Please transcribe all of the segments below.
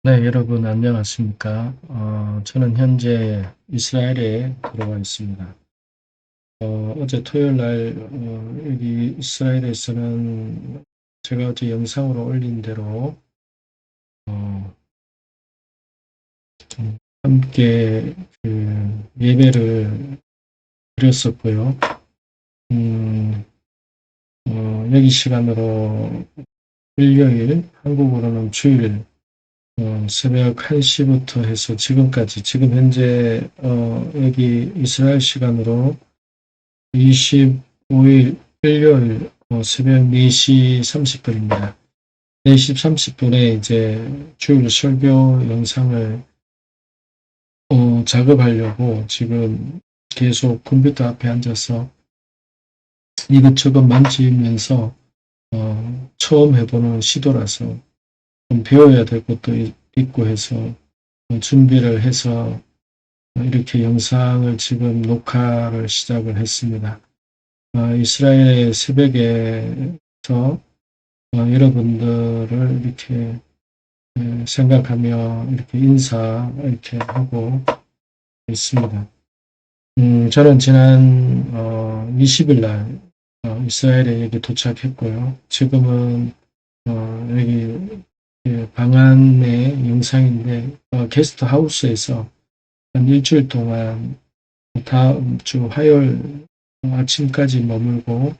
네, 여러분 안녕하십니까? 저는 현재 이스라엘에 들어와 있습니다. 어제 토요일 날 여기 이스라엘에서는 제가 어제 영상으로 올린 대로 어, 좀 함께 예배를 드렸었고요. 음, 여기 시간으로 일요일, 한국으로는 주일 새벽 1시부터 해서 지금까지, 지금 현재 여기 이스라엘 시간으로 25일 일요일 새벽 4시 30분입니다. 4시 30분에 이제 주일 설교 영상을 작업하려고 지금 계속 컴퓨터 앞에 앉아서 이것저것 만지면서 처음 해보는 시도라서 좀 배워야 될 것도 있고 해서 준비를 해서 이렇게 영상을 지금 녹화를 시작을 했습니다. 이스라엘 새벽에서 여러분들을 이렇게 생각하며 이렇게 인사 이렇게 하고 있습니다. 저는 지난 20일 날 이스라엘에 여기 도착했고요. 지금은 여기 방 안의 영상인데 게스트 하우스에서 한 일주일 동안 다음 주 화요일 아침까지 머물고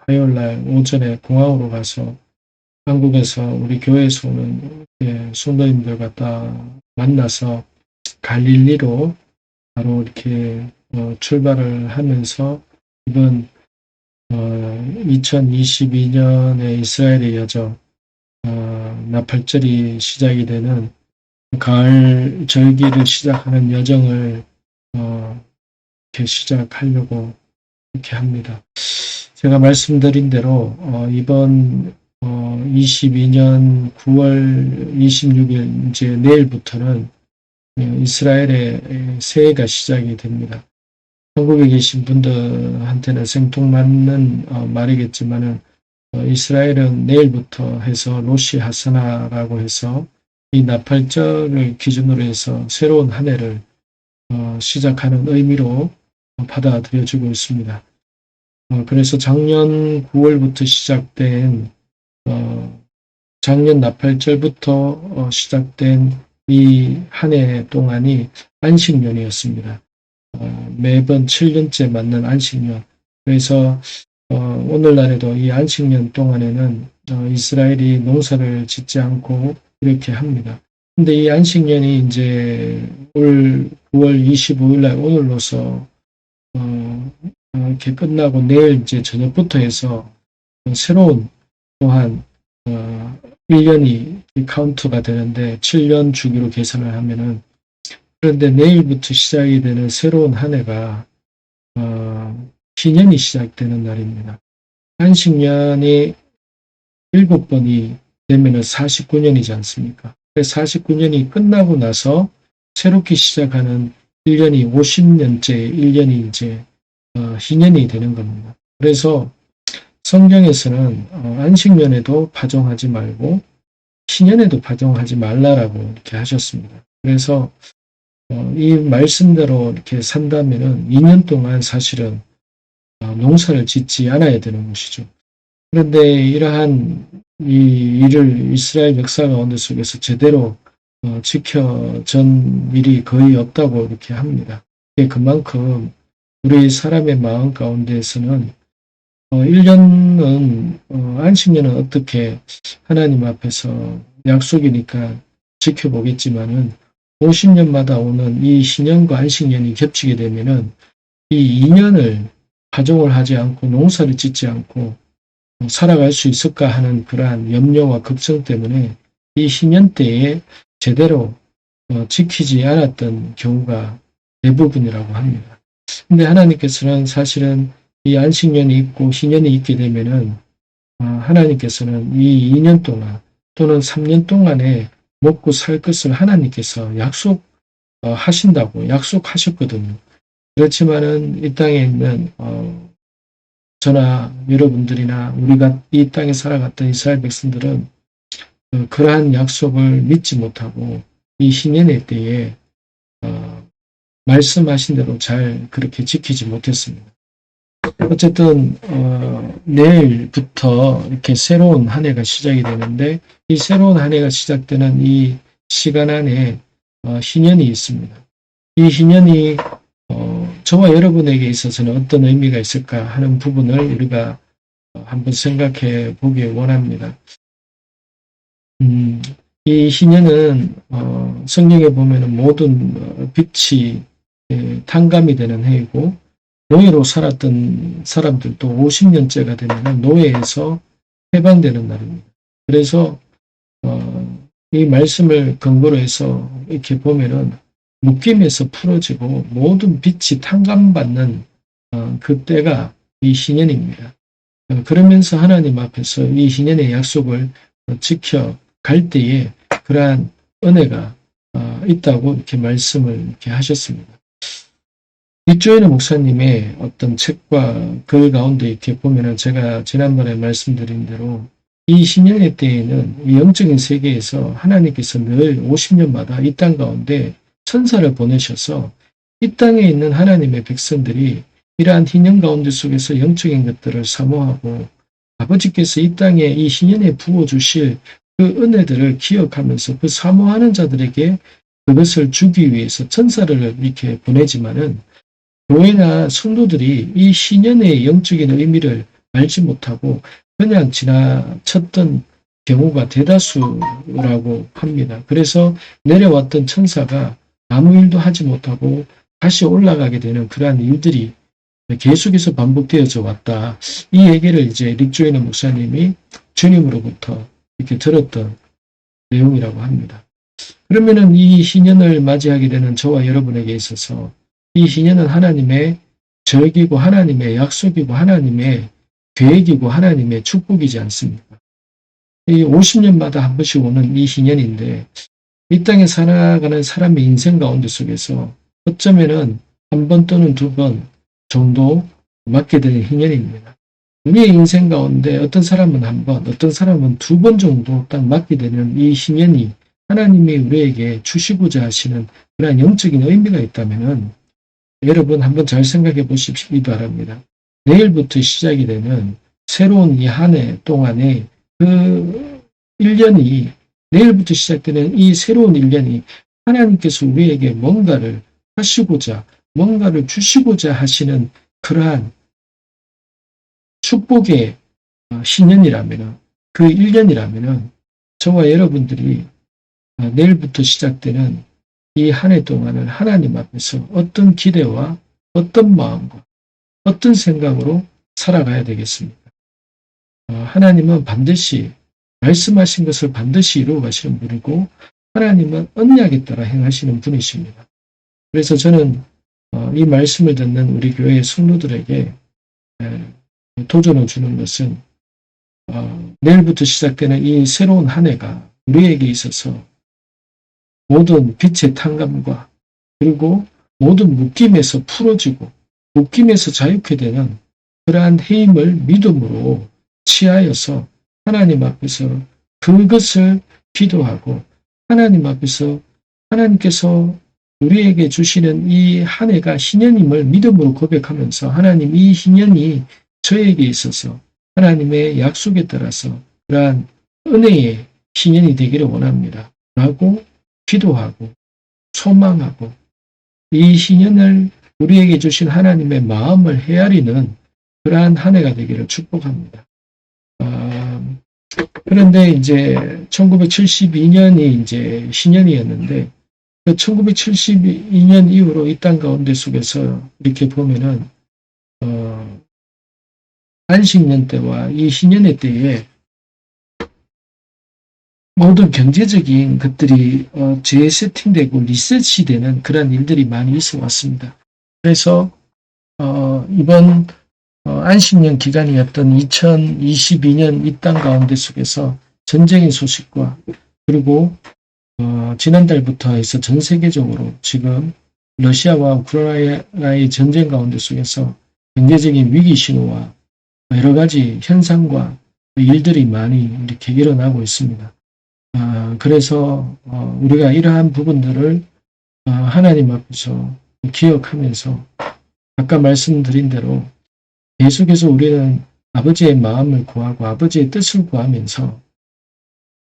화요일 날 오전에 공항으로 가서 한국에서 우리 교회에서 오는 성도님들 갖다 만나서 갈릴리로 바로 이렇게 출발을 하면서 이번 2022년에 이스라엘의 여정 나팔절이 시작이 되는 가을 절기를 시작하는 여정을 이렇게 시작하려고 이렇게 합니다. 제가 말씀드린 대로 이번 22년 9월 26일 이제 내일부터는 이스라엘의 새해가 시작이 됩니다. 한국에 계신 분들한테는 생뚱맞는 말이겠지만은 이스라엘은 내일부터 해서 로시 하사나라고 해서 이 나팔절을 기준으로 해서 새로운 한 해를 시작하는 의미로 받아들여지고 있습니다. 그래서 작년 9월부터 시작된 작년 나팔절부터 시작된 이 한 해 동안이 안식년이었습니다. 매번 7년째 맞는 안식년. 그래서 오늘날에도 이 안식년 동안에는 이스라엘이 농사를 짓지 않고 이렇게 합니다. 근데 이 안식년이 이제 올 9월 25일 날 오늘로서 이렇게 끝나고 내일 이제 저녁부터 해서 새로운 또한 1년이 카운트가 되는데 7년 주기로 계산을 하면은 그런데 내일부터 시작이 되는 새로운 한 해가 희년이 시작되는 날입니다. 한식년이 7번이 되면은 49년이지 않습니까? 49년이 끝나고 나서 새롭게 시작하는 1년이 50년째 1년이 이제 희년이 되는 겁니다. 그래서 성경에서는 안식년에도 파종하지 말고 희년에도 파종하지 말라라고 이렇게 하셨습니다. 그래서 이 말씀대로 이렇게 산다면은 2년 동안 사실은 농사를 짓지 않아야 되는 것이죠. 그런데 이러한 이 일을 이스라엘 역사 가운데 속에서 제대로 지켜전 일이 거의 없다고 이렇게 합니다. 그만큼 우리 사람의 마음 가운데에서는 1년은 안식년은 어떻게 하나님 앞에서 약속이니까 지켜보겠지만은 50년마다 오는 이 신년과 안식년이 겹치게 되면은 이 2년을 파종을 하지 않고 농사를 짓지 않고 살아갈 수 있을까 하는 그러한 염려와 걱정 때문에 이 희년 때에 제대로 지키지 않았던 경우가 대부분이라고 합니다. 근데 하나님께서는 사실은 이 안식년이 있고 희년이 있게 되면은 하나님께서는 이 2년 동안 또는 3년 동안에 먹고 살 것을 하나님께서 약속하신다고 약속하셨거든요. 그렇지만은 이 땅에 있는 저나 여러분들이나 우리가 이 땅에 살아갔던 이스라엘 백성들은 그러한 약속을 믿지 못하고 이 신년의 때에 말씀하신 대로 잘 그렇게 지키지 못했습니다. 어쨌든 내일부터 이렇게 새로운 한 해가 시작이 되는데 이 새로운 한 해가 시작되는 이 시간 안에 희년이 있습니다. 이 희년이 저와 여러분에게 있어서는 어떤 의미가 있을까 하는 부분을 우리가 한번 생각해 보기 원합니다. 이 희년은 성경에 보면 모든 빛이 탕감이 되는 해이고 노예로 살았던 사람들도 50년째가 되면 노예에서 해방되는 날입니다. 그래서 이 말씀을 근거로 해서 이렇게 보면은 묶임에서 풀어지고 모든 빛이 탕감받는 그때가 이 희년입니다. 그러면서 하나님 앞에서 이 희년의 약속을 지켜갈 때에 그러한 은혜가 있다고 이렇게 말씀을 이렇게 하셨습니다. 릭조이너 목사님의 어떤 책과 글 가운데 이렇게 보면은 제가 지난번에 말씀드린 대로 이 신년의 때에는 이 영적인 세계에서 하나님께서 늘 50년마다 이 땅 가운데 천사를 보내셔서 이 땅에 있는 하나님의 백성들이 이러한 희년 가운데 속에서 영적인 것들을 사모하고 아버지께서 이 땅에 이 희년에 부어주실 그 은혜들을 기억하면서 그 사모하는 자들에게 그것을 주기 위해서 천사를 이렇게 보내지만은 교회나 성도들이 이 희년의 영적인 의미를 알지 못하고 그냥 지나쳤던 경우가 대다수라고 합니다. 그래서 내려왔던 천사가 아무 일도 하지 못하고 다시 올라가게 되는 그러한 일들이 계속해서 반복되어져 왔다. 이 얘기를 이제 릭조이너 목사님이 주님으로부터 이렇게 들었던 내용이라고 합니다. 그러면은 이 희년을 맞이하게 되는 저와 여러분에게 있어서 이 희년은 하나님의 절기고 하나님의 약속이고 하나님의 계획이고 하나님의 축복이지 않습니까? 이 50년마다 한 번씩 오는 이 희년인데 이 땅에 살아가는 사람의 인생 가운데 속에서 어쩌면은 한 번 또는 두 번 정도 맞게 되는 희년입니다. 우리의 인생 가운데 어떤 사람은 한 번, 어떤 사람은 두 번 정도 딱 맞게 되는 이 희년이 하나님이 우리에게 주시고자 하시는 그런 영적인 의미가 있다면은 여러분 한번 잘 생각해 보시기 바랍니다. 내일부터 시작이 되는 새로운 이 한 해 동안에 그 1년이 내일부터 시작되는 이 새로운 1년이 하나님께서 우리에게 뭔가를 하시고자 뭔가를 주시고자 하시는 그러한 축복의 신년이라면 그 1년이라면 저와 여러분들이 내일부터 시작되는 이 한 해 동안을 하나님 앞에서 어떤 기대와 어떤 마음과 어떤 생각으로 살아가야 되겠습니까? 하나님은 반드시 말씀하신 것을 반드시 이루어 가시는 분이고 하나님은 언약에 따라 행하시는 분이십니다. 그래서 저는 이 말씀을 듣는 우리 교회의 성도들에게 도전을 주는 것은 내일부터 시작되는 이 새로운 한 해가 우리에게 있어서 모든 빛의 탕감과 그리고 모든 묶임에서 풀어지고 묶임에서 자유케 되는 그러한 해임을 믿음으로 취하여서 하나님 앞에서 그것을 기도하고 하나님 앞에서 하나님께서 우리에게 주시는 이 한 해가 희년임을 믿음으로 고백하면서 하나님 이 희년이 저에게 있어서 하나님의 약속에 따라서 그러한 은혜의 희년이 되기를 원합니다. 라고 기도하고 소망하고 이 희년을 우리에게 주신 하나님의 마음을 헤아리는 그러한 한 해가 되기를 축복합니다. 그런데 이제 1972년이 이제 신년이었는데 그 1972년 이후로 이 땅 가운데 속에서 이렇게 보면은 안식년 때와 이 희년의 때에 모든 경제적인 것들이 재세팅되고 리셋이 되는 그런 일들이 많이 있어 왔습니다. 그래서 이번 안식년 기간이었던 2022년 이 땅 가운데 속에서 전쟁의 소식과 그리고 지난달부터 해서 전 세계적으로 지금 러시아와 우크라이나의 전쟁 가운데 속에서 경제적인 위기 신호와 여러 가지 현상과 일들이 많이 이렇게 일어나고 있습니다. 그래서 우리가 이러한 부분들을 하나님 앞에서 기억하면서 아까 말씀드린 대로 계속해서 우리는 아버지의 마음을 구하고 아버지의 뜻을 구하면서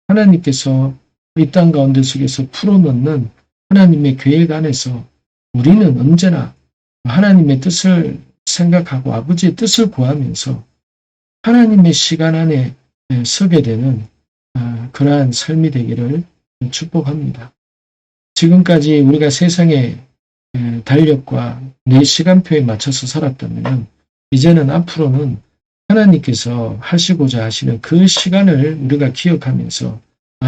하나님께서 이 땅 가운데 속에서 풀어놓는 하나님의 계획 안에서 우리는 언제나 하나님의 뜻을 생각하고 아버지의 뜻을 구하면서 하나님의 시간 안에 서게 되는 그러한 삶이 되기를 축복합니다. 지금까지 우리가 세상의 달력과 내 시간표에 맞춰서 살았다면 이제는 앞으로는 하나님께서 하시고자 하시는 그 시간을 우리가 기억하면서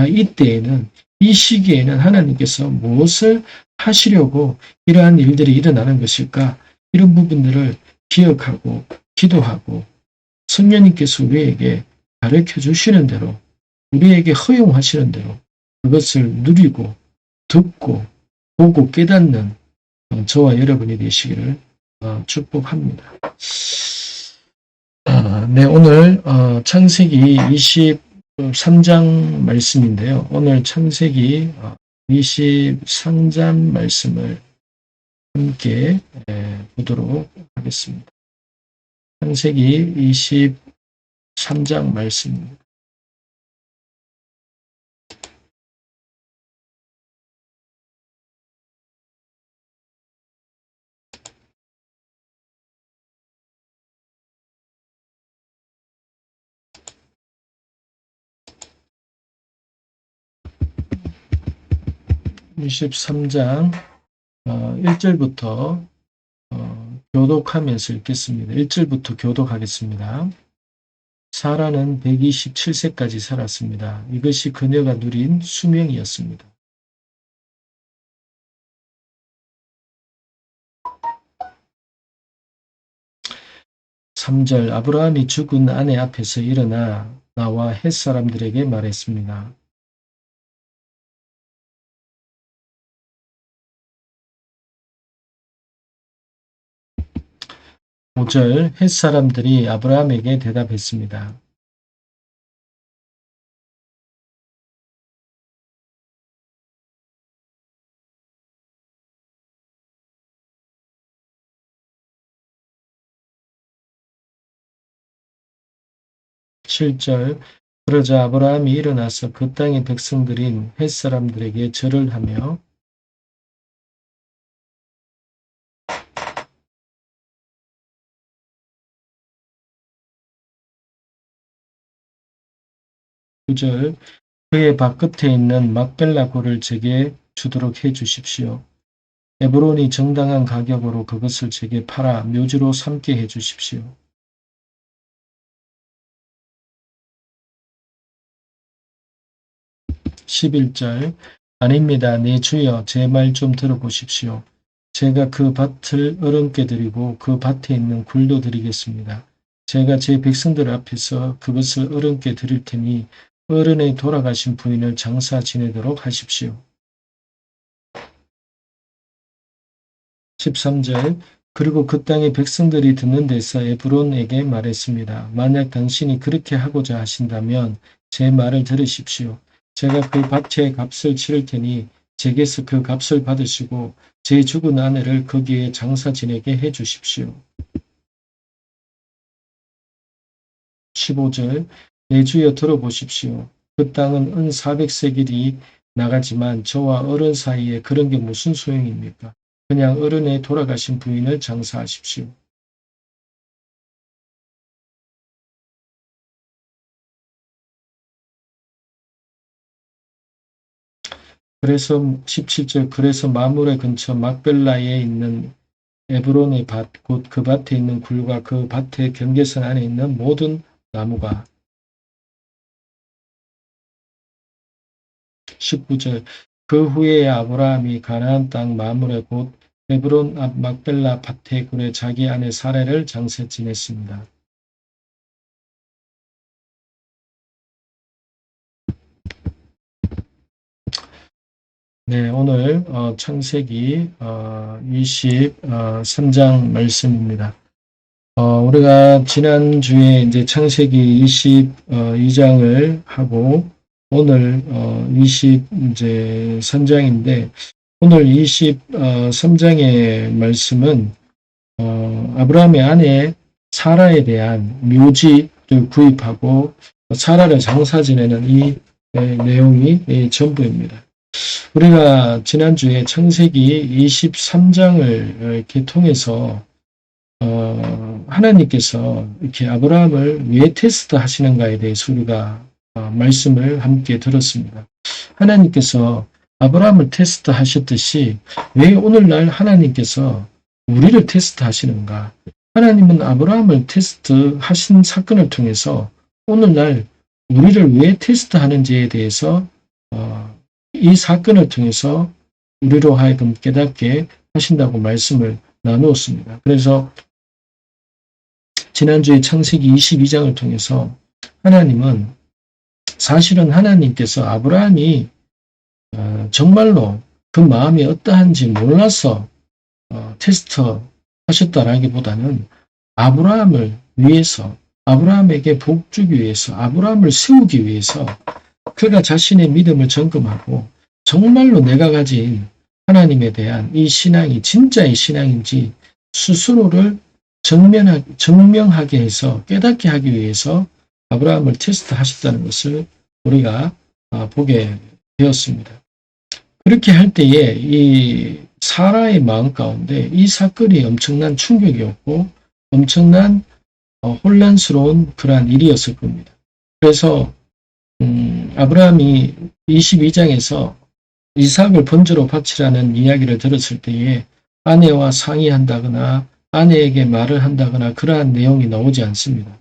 이때에는 이 시기에는 하나님께서 무엇을 하시려고 이러한 일들이 일어나는 것일까? 이런 부분들을 기억하고 기도하고 성령님께서 우리에게 가르쳐 주시는 대로 우리에게 허용하시는 대로 그것을 누리고 듣고 보고 깨닫는 저와 여러분이 되시기를 축복합니다. 네, 오늘 창세기 23장 말씀인데요. 오늘 창세기 23장 말씀을 함께 보도록 하겠습니다. 창세기 23장 말씀입니다. (23장) 1절부터 교독하면서 읽겠습니다. 1절부터 교독하겠습니다. 사라는 127세까지 살았습니다. 이것이 그녀가 누린 수명이었습니다. 3절 아브라함이 죽은 아내 앞에서 일어나 나와 헷사람들에게 말했습니다. 5절 헷사람들이 아브라함에게 대답했습니다. 7절 그러자 아브라함이 일어나서 그 땅의 백성들인 헷사람들에게 절을 하며 9절 그의 발끝에 있는 막벨라 굴을 제게 주도록 해 주십시오. 에브론이 정당한 가격으로 그것을 제게 팔아 묘지로 삼게 해 주십시오. 11절 아닙니다. 내 주여 제 말 좀 들어보십시오. 제가 그 밭을 어른께 드리고 그 밭에 있는 굴도 드리겠습니다. 제가 제 백성들 앞에서 그것을 어른께 드릴 테니 어른의 돌아가신 부인을 장사 지내도록 하십시오. 13절 그리고 그 땅의 백성들이 듣는 데서 에브론에게 말했습니다. 만약 당신이 그렇게 하고자 하신다면 제 말을 들으십시오. 제가 그 밭의 값을 치를 테니 제게서 그 값을 받으시고 제 죽은 아내를 거기에 장사 지내게 해 주십시오. 15절 내 주여 들어보십시오. 그 땅은 은 400세겔이 나가지만 저와 어른 사이에 그런 게 무슨 소용입니까? 그냥 어른의 돌아가신 부인을 장사하십시오. 17절 그래서 마므레 근처 막벨라에 있는 에브론의 밭, 곧 그 밭에 있는 굴과 그 밭의 경계선 안에 있는 모든 나무가 19절 그 후에 아브라함이 가나안 땅 마므레 곧 에브론 앞 막벨라 밭의 굴에 자기 아내 사레를 장세 지냈습니다. 네, 오늘 창세기 23장 말씀입니다. 우리가 지난주에 이제 창세기 22장을 하고 오늘 23장인데 오늘 23장의 말씀은 아브라함의 아내 사라에 대한 묘지를 구입하고 사라를 장사 지내는 이 내용이 전부입니다. 우리가 지난주에 창세기 23장을 이렇게 통해서 하나님께서 이렇게 아브라함을 왜 테스트 하시는가에 대해서 우리가 말씀을 함께 들었습니다. 하나님께서 아브라함을 테스트 하셨듯이 왜 오늘날 하나님께서 우리를 테스트 하시는가? 하나님은 아브라함을 테스트 하신 사건을 통해서 오늘날 우리를 왜 테스트 하는지에 대해서 이 사건을 통해서 우리로 하여금 깨닫게 하신다고 말씀을 나누었습니다. 그래서 지난주에 창세기 22장을 통해서 하나님은 사실은 하나님께서 아브라함이 정말로 그 마음이 어떠한지 몰라서 테스트 하셨다라기보다는 아브라함을 위해서, 아브라함에게 복 주기 위해서, 아브라함을 세우기 위해서 그가 자신의 믿음을 점검하고 정말로 내가 가진 하나님에 대한 이 신앙이 진짜의 신앙인지 스스로를 증명하게 해서 깨닫게 하기 위해서 아브라함을 테스트 하셨다는 것을 우리가 보게 되었습니다. 그렇게 할 때에 이 사라의 마음 가운데 이 사건이 엄청난 충격이었고 엄청난 혼란스러운 그러한 일이었을 겁니다. 그래서 아브라함이 22장에서 이삭을 번제로 바치라는 이야기를 들었을 때에 아내와 상의한다거나 아내에게 말을 한다거나 그러한 내용이 나오지 않습니다.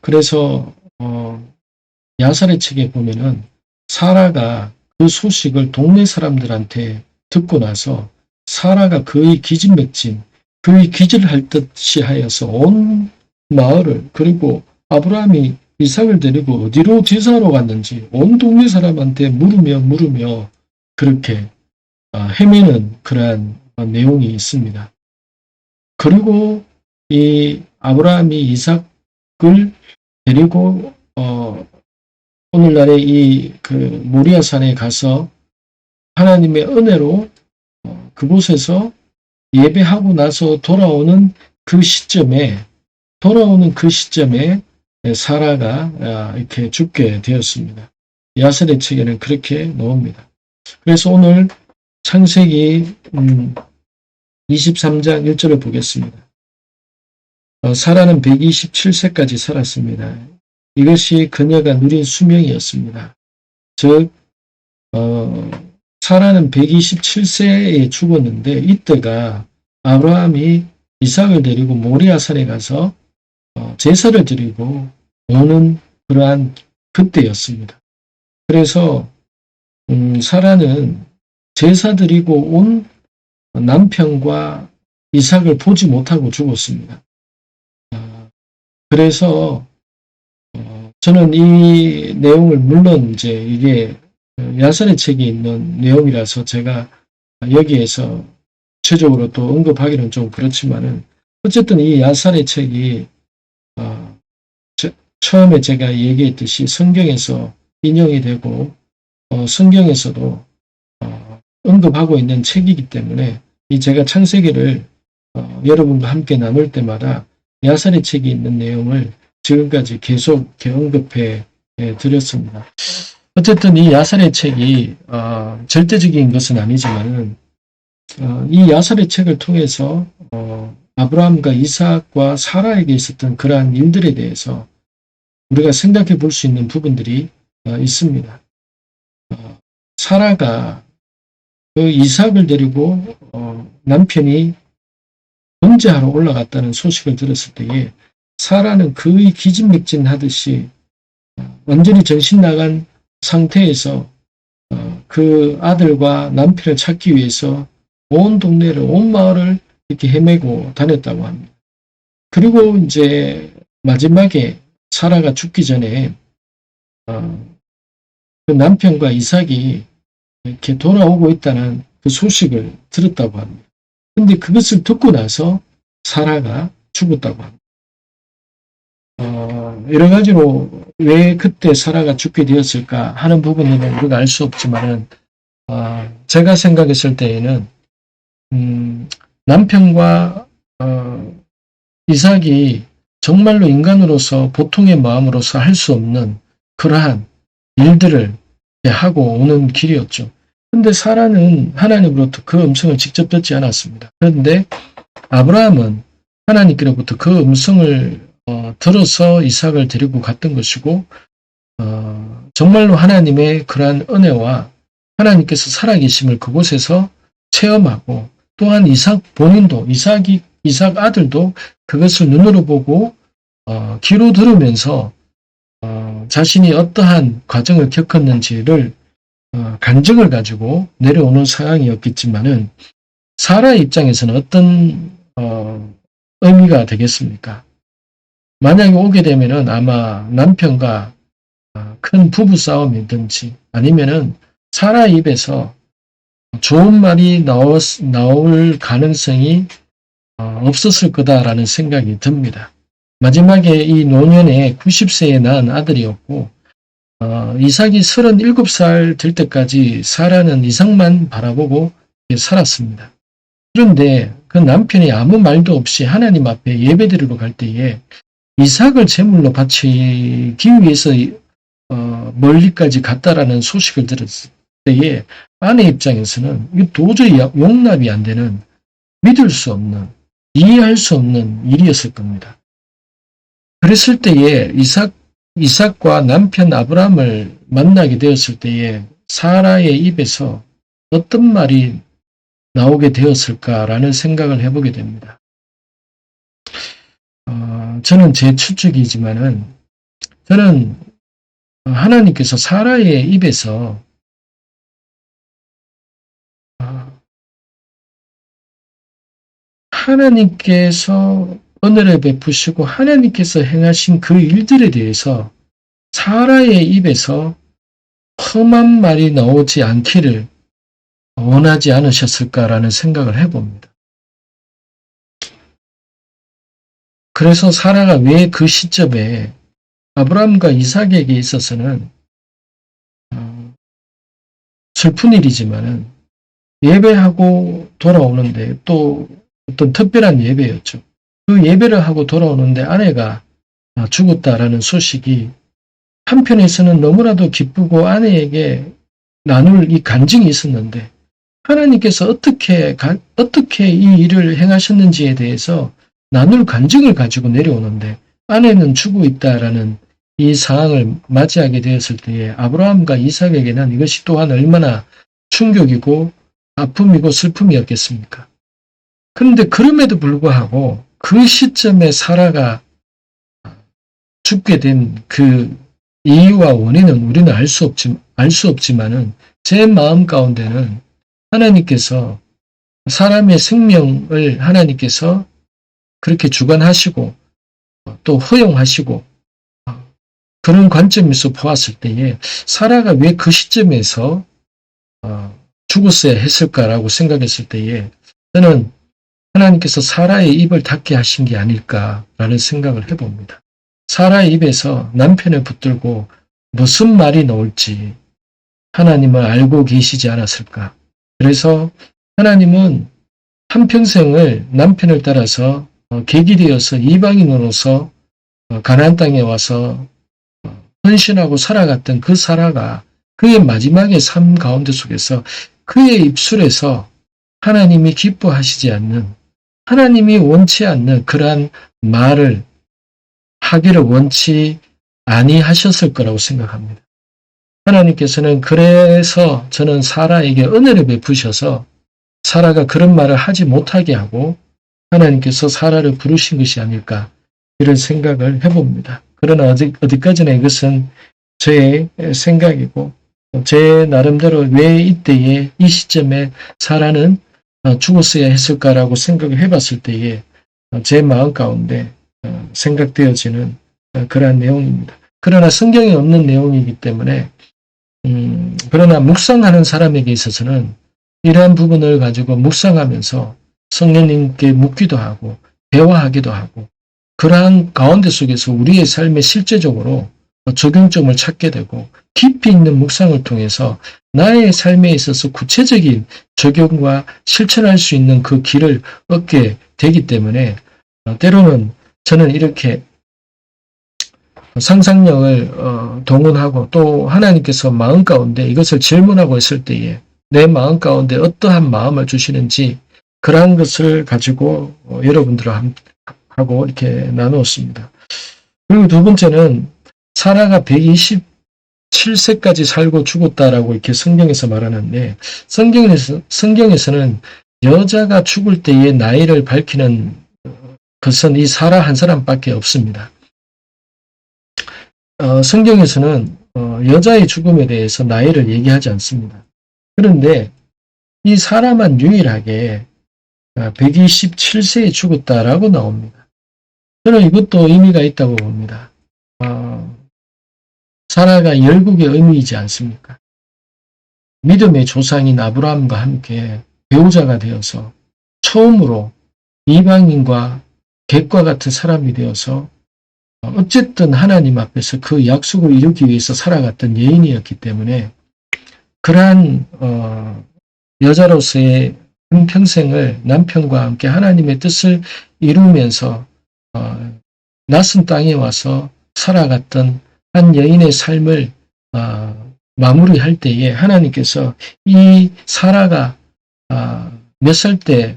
그래서 야살의 책에 보면은 사라가 그 소식을 동네 사람들한테 듣고 나서 사라가 그의 기진맥진, 그의 기절할 듯이 하여서 온 마을을 그리고 아브라함이 이삭을 데리고 어디로 제사하러 갔는지 온 동네 사람한테 물으며 그렇게 헤매는 그러한 내용이 있습니다. 그리고 이 아브라함이 이삭을 데리고 오늘날의 이 모리아산에 가서 하나님의 은혜로 그곳에서 예배하고 나서 돌아오는 그 시점에 사라가 이렇게 죽게 되었습니다. 야셀의 책에는 그렇게 나옵니다. 그래서 오늘 창세기 23장 1절을 보겠습니다. 사라는 127세까지 살았습니다. 이것이 그녀가 누린 수명이었습니다. 즉 사라는 127세에 죽었는데 이때가 아브라함이 이삭을 데리고 모리아산에 가서 제사를 드리고 오는 그러한 그때였습니다. 그래서 사라는 제사 드리고 온 남편과 이삭을 보지 못하고 죽었습니다. 그래서 저는 이 내용을 물론 이제 이게 야살의 책에 있는 내용이라서 제가 여기에서 구체적으로 또 언급하기는 좀 그렇지만은 어쨌든 이 야살의 책이 처음에 제가 얘기했듯이 성경에서 인용이 되고 성경에서도 언급하고 있는 책이기 때문에 이 제가 창세기를 여러분과 함께 나눌 때마다 야살의 책이 있는 내용을 지금까지 계속 언급해 드렸습니다. 어쨌든 이 야살의 책이 절대적인 것은 아니지만은 이 야살의 책을 통해서 아브라함과 이삭과 사라에게 있었던 그러한 일들에 대해서 우리가 생각해 볼 수 있는 부분들이 있습니다. 사라가 그 이삭을 데리고 남편이 번제하러 올라갔다는 소식을 들었을 때에 사라는 그의 기진맥진하듯이 완전히 정신 나간 상태에서 그 아들과 남편을 찾기 위해서 온 동네를, 온 마을을 이렇게 헤매고 다녔다고 합니다. 그리고 이제 마지막에 사라가 죽기 전에 그 남편과 이삭이 이렇게 돌아오고 있다는 그 소식을 들었다고 합니다. 근데 그것을 듣고 나서 사라가 죽었다고 합니다. 여러 가지로 왜 그때 사라가 죽게 되었을까 하는 부분에는 우리가 알 수 없지만은, 제가 생각했을 때에는, 남편과, 이삭이 정말로 인간으로서 보통의 마음으로서 할 수 없는 그러한 일들을 하고 오는 길이었죠. 근데 사라는 하나님으로부터 그 음성을 직접 듣지 않았습니다. 그런데 아브라함은 하나님께로부터 그 음성을 들어서 이삭을 데리고 갔던 것이고, 정말로 하나님의 그러한 은혜와 하나님께서 살아계심을 그곳에서 체험하고, 또한 이삭 본인도, 이삭 아들도 그것을 눈으로 보고 귀로 들으면서 자신이 어떠한 과정을 겪었는지를 간증을 가지고 내려오는 상황이었겠지만은, 사라의 입장에서는 어떤 의미가 되겠습니까? 만약에 오게 되면은 아마 남편과 큰 부부 싸움이든지 아니면은 사라의 입에서 좋은 말이 나올 가능성이 없었을 거다라는 생각이 듭니다. 마지막에 이 노년에 90세에 낳은 아들이었고, 이삭이 37살 될 때까지 사라는 이삭만 바라보고 살았습니다. 그런데 그 남편이 아무 말도 없이 하나님 앞에 예배드리러 갈 때에 이삭을 제물로 바치기 위해서 멀리까지 갔다라는 소식을 들었을 때에 아내 입장에서는 이게 도저히 용납이 안 되는, 믿을 수 없는, 이해할 수 없는 일이었을 겁니다. 그랬을 때에 이삭과 남편 아브라함을 만나게 되었을 때에 사라의 입에서 어떤 말이 나오게 되었을까라는 생각을 해보게 됩니다. 저는 제 추측이지만은, 저는 하나님께서 사라의 입에서 하나님께서 은혜를 베푸시고 하나님께서 행하신 그 일들에 대해서 사라의 입에서 험한 말이 나오지 않기를 원하지 않으셨을까라는 생각을 해봅니다. 그래서 사라가 왜 그 시점에 아브라함과 이삭에게 있어서는 슬픈 일이지만은 예배하고 돌아오는데, 또 어떤 특별한 예배였죠. 그 예배를 하고 돌아오는데 아내가 죽었다라는 소식이 한편에서는 너무나도 기쁘고 아내에게 나눌 이 간증이 있었는데, 하나님께서 어떻게 이 일을 행하셨는지에 대해서 나눌 간증을 가지고 내려오는데 아내는 죽고 있다라는 이 상황을 맞이하게 되었을 때에 아브라함과 이삭에게는 이것이 또한 얼마나 충격이고 아픔이고 슬픔이었겠습니까? 그런데 그럼에도 불구하고 그 시점에 사라가 죽게 된 그 이유와 원인은 우리는 알 수 없지만은, 제 마음 가운데는 하나님께서 사람의 생명을 하나님께서 그렇게 주관하시고 또 허용하시고, 그런 관점에서 보았을 때에 사라가 왜 그 시점에서 죽었어야 했을까라고 생각했을 때에 저는 하나님께서 사라의 입을 닫게 하신 게 아닐까라는 생각을 해봅니다. 사라의 입에서 남편을 붙들고 무슨 말이 나올지 하나님은 알고 계시지 않았을까. 그래서 하나님은 한평생을 남편을 따라서 계기 되어서 이방인으로서 가나안 땅에 와서 헌신하고 살아갔던 그 사라가 그의 마지막의 삶 가운데 속에서 그의 입술에서 하나님이 기뻐하시지 않는, 하나님이 원치 않는 그러한 말을 하기를 원치 아니하셨을 거라고 생각합니다. 하나님께서는 그래서 저는 사라에게 은혜를 베푸셔서 사라가 그런 말을 하지 못하게 하고 하나님께서 사라를 부르신 것이 아닐까, 이런 생각을 해봅니다. 그러나 어디까지나 이것은 제 생각이고, 제 나름대로 왜 이때에 이 시점에 사라는 죽었어야 했을까라고 생각을 해봤을 때에 제 마음 가운데 생각되어지는 그러한 내용입니다. 그러나 성경에 없는 내용이기 때문에, 그러나 묵상하는 사람에게 있어서는 이러한 부분을 가지고 묵상하면서 성령님께 묻기도 하고 대화하기도 하고, 그러한 가운데 속에서 우리의 삶에 실제적으로 적용점을 찾게 되고 깊이 있는 묵상을 통해서 나의 삶에 있어서 구체적인 적용과 실천할 수 있는 그 길을 얻게 되기 때문에 때로는 저는 이렇게 상상력을 동원하고 또 하나님께서 마음 가운데 이것을 질문하고 있을 때에 내 마음 가운데 어떠한 마음을 주시는지 그러한 것을 가지고 여러분들하고 이렇게 나누었습니다. 그리고 두 번째는 사라가 127세까지 살고 죽었다라고 이렇게 성경에서 말하는데 성경에서는 여자가 죽을 때의 나이를 밝히는 것은 이 사라 한 사람밖에 없습니다. 성경에서는 여자의 죽음에 대해서 나이를 얘기하지 않습니다. 그런데 이 사라만 유일하게 127세에 죽었다라고 나옵니다. 저는 이것도 의미가 있다고 봅니다. 사라가 열국의 의미이지 않습니까? 믿음의 조상인 아브라함과 함께 배우자가 되어서 처음으로 이방인과 객과 같은 사람이 되어서 어쨌든 하나님 앞에서 그 약속을 이루기 위해서 살아갔던 여인이었기 때문에 그러한 여자로서의 한평생을 남편과 함께 하나님의 뜻을 이루면서 낯선 땅에 와서 살아갔던 한 여인의 삶을 마무리할 때에 하나님께서 이 사라가 몇 살 때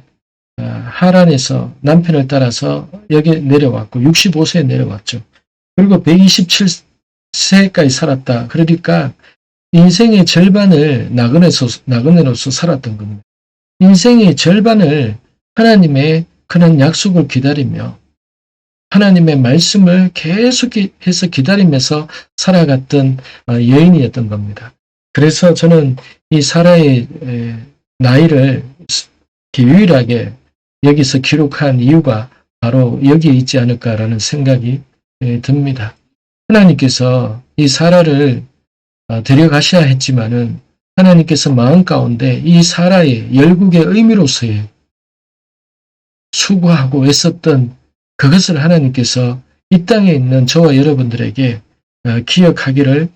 하란에서 남편을 따라서 여기 내려왔고 65세에 내려왔죠. 그리고 127세까지 살았다. 그러니까 인생의 절반을 나그네로서 살았던 겁니다. 인생의 절반을 하나님의 그런 약속을 기다리며 하나님의 말씀을 계속해서 기다리면서 살아갔던 여인이었던 겁니다. 그래서 저는 이 사라의 나이를 유일하게 여기서 기록한 이유가 바로 여기에 있지 않을까라는 생각이 듭니다. 하나님께서 이 사라를 데려가셔야 했지만은 하나님께서 마음 가운데 이 사라의 열국의 의미로서의 수고하고 애썼던 그것을 하나님께서 이 땅에 있는 저와 여러분들에게 기억하기를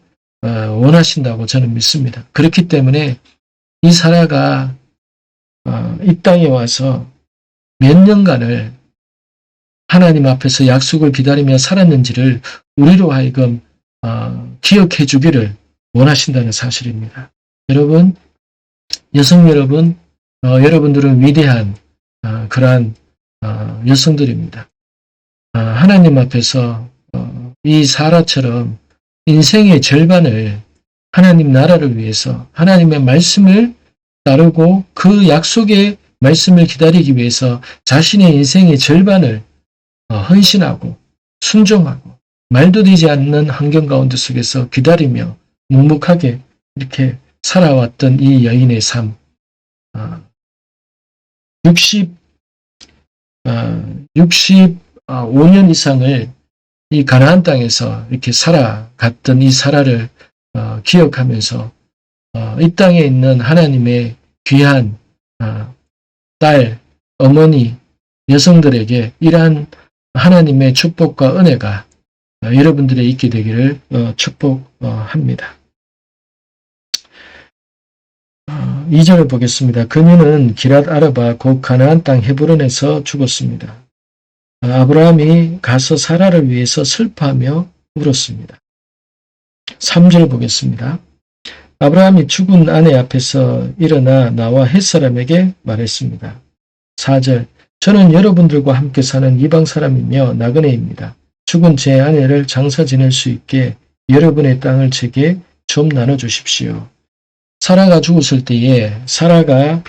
원하신다고 저는 믿습니다. 그렇기 때문에 이 사라가 이 땅에 와서 몇 년간을 하나님 앞에서 약속을 기다리며 살았는지를 우리로 하여금 기억해 주기를 원하신다는 사실입니다. 여러분, 여성 여러분, 여러분들은 위대한 그러한 여성들입니다. 하나님 앞에서 이 사라처럼 인생의 절반을 하나님 나라를 위해서 하나님의 말씀을 따르고 그 약속의 말씀을 기다리기 위해서 자신의 인생의 절반을 헌신하고 순종하고 말도 되지 않는 환경 가운데 속에서 기다리며 묵묵하게 이렇게 살아왔던 이 여인의 삶, 65년 이상을 이 가나안 땅에서 이렇게 살아갔던 이 사라를 기억하면서 이 땅에 있는 하나님의 귀한 딸, 어머니, 여성들에게 이러한 하나님의 축복과 은혜가 여러분들의 있게 되기를 축복합니다. 2절을 보겠습니다. 그녀는 기랏 아르바 곧 가나안 땅 헤브론에서 죽었습니다. 아브라함이 가서 사라를 위해서 슬퍼하며 울었습니다. 3절 보겠습니다. 아브라함이 죽은 아내 앞에서 일어나 나와 햇사람에게 말했습니다. 4절 저는 여러분들과 함께 사는 이방 사람이며 나그네입니다. 죽은 제 아내를 장사 지낼 수 있게 여러분의 땅을 제게 좀 나눠주십시오. 사라가 죽었을 때에 사라가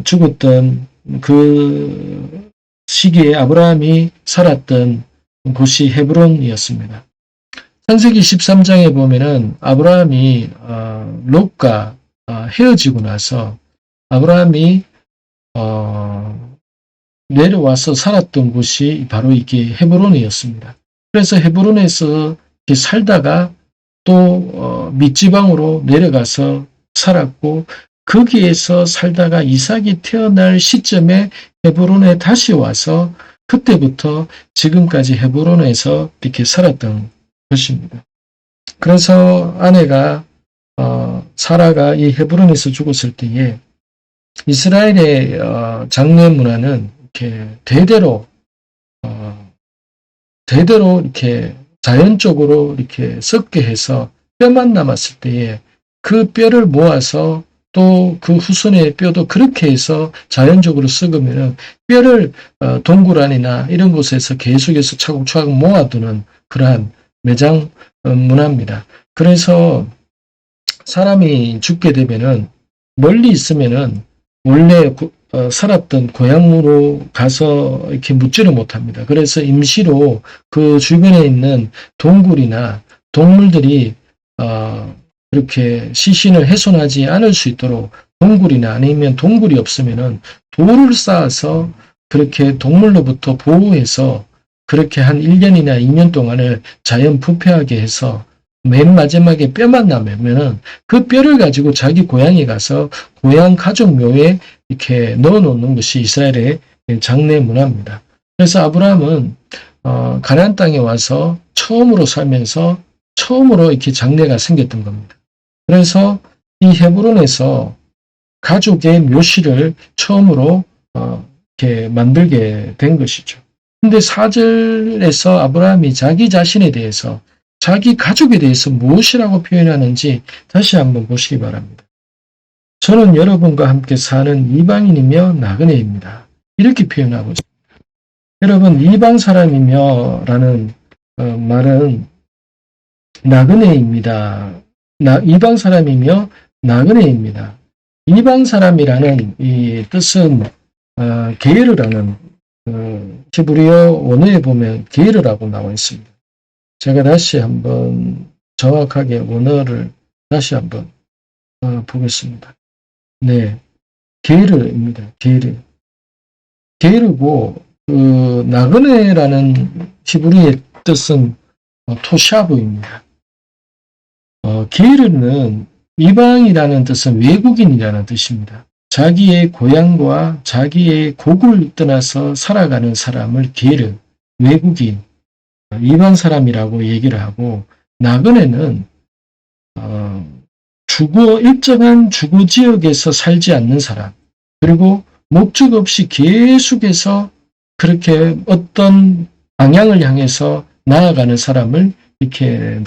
죽었던 그 시기에 아브라함이 살았던 곳이 헤브론이었습니다. 창세기 13장에 보면은 아브라함이 롯과 헤어지고 나서 아브라함이 내려와서 살았던 곳이 바로 이게 헤브론이었습니다. 그래서 헤브론에서 살다가 또 밑지방으로 내려가서 살았고 거기에서 살다가 이삭이 태어날 시점에 헤브론에 다시 와서 그때부터 지금까지 헤브론에서 이렇게 살았던 것입니다. 그래서 아내가 사라가 이 헤브론에서 죽었을 때에 이스라엘의 장례 문화는 이렇게 대대로 이렇게 자연적으로 이렇게 썩게 해서 뼈만 남았을 때에 그 뼈를 모아서 또 그 후손의 뼈도 그렇게 해서 자연적으로 썩으면은 뼈를 동굴 안이나 이런 곳에서 계속해서 차곡차곡 모아두는 그러한 매장 문화입니다. 그래서 사람이 죽게 되면은 멀리 있으면은 원래 살았던 고향으로 가서 이렇게 묻지를 못합니다. 그래서 임시로 그 주변에 있는 동굴이나 동물들이 그렇게 시신을 훼손하지 않을 수 있도록 동굴이나 아니면 동굴이 없으면은 돌을 쌓아서 그렇게 동물로부터 보호해서 그렇게 한 1년이나 2년 동안을 자연 부패하게 해서 맨 마지막에 뼈만 남으면은 그 뼈를 가지고 자기 고향에 가서 고향 가족 묘에 이렇게 넣어 놓는 것이 이스라엘의 장례 문화입니다. 그래서 아브라함은 가나안 땅에 와서 처음으로 살면서 처음으로 이렇게 장례가 생겼던 겁니다. 그래서 이 헤브론에서 가족의 묘실을 처음으로 이렇게 만들게 된 것이죠. 근데 4절에서 아브라함이 자기 자신에 대해서 자기 가족에 대해서 무엇이라고 표현하는지 다시 한번 보시기 바랍니다. 저는 여러분과 함께 사는 이방인이며 나그네입니다. 이렇게 표현하고 있습니다. 여러분, 이방 사람이며 라는 말은 나그네입니다. 이방 사람이며 나그네입니다. 이방 사람이라는 이 뜻은 게르라는 히브리어 원어에 보면 게르라고 나와 있습니다. 제가 다시 한번 정확하게 원어를 다시 한번 보겠습니다. 네, 게르입니다. 게르고 그 나그네라는 히브리의 뜻은 토샤브입니다. 게르는 이방이라는 뜻은 외국인이라는 뜻입니다. 자기의 고향과 자기의 고국을 떠나서 살아가는 사람을 게르, 외국인, 이방 사람이라고 얘기를 하고, 나그네는 일정한 주거 지역에서 살지 않는 사람, 그리고 목적 없이 계속해서 그렇게 어떤 방향을 향해서 나아가는 사람을 이렇게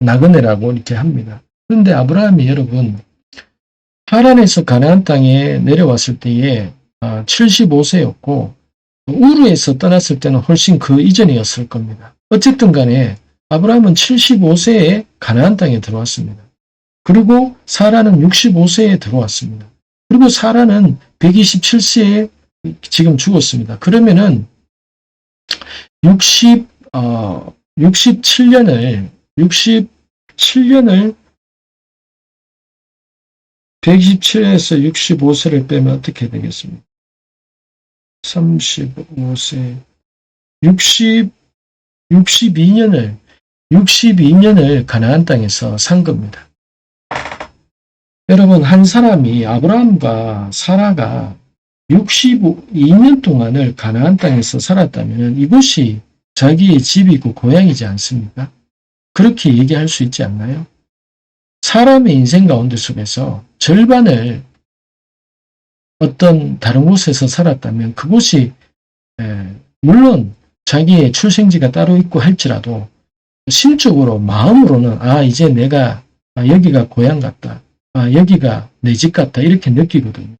나그네라고 이렇게 합니다. 그런데 아브라함이 여러분 하란에서 가나안 땅에 내려왔을 때에 75세였고 우르에서 떠났을 때는 훨씬 그 이전이었을 겁니다. 어쨌든 간에 아브라함은 75세에 가나안 땅에 들어왔습니다. 그리고 사라는 65세에 들어왔습니다. 그리고 사라는 127세에 지금 죽었습니다. 그러면은 67년을 127에서 65세를 빼면 어떻게 되겠습니까? 35세 62년을 가나안 땅에서 산 겁니다. 여러분, 한 사람이 아브라함과 사라가 62년 동안을 가나안 땅에서 살았다면 이곳이 자기의 집이고 고향이지 않습니까? 그렇게 얘기할 수 있지 않나요? 사람의 인생 가운데 속에서 절반을 어떤 다른 곳에서 살았다면 그곳이 물론 자기의 출생지가 따로 있고 할지라도 심적으로 마음으로는 이제 내가 여기가 고향 같다. 여기가 내 집 같다. 이렇게 느끼거든요.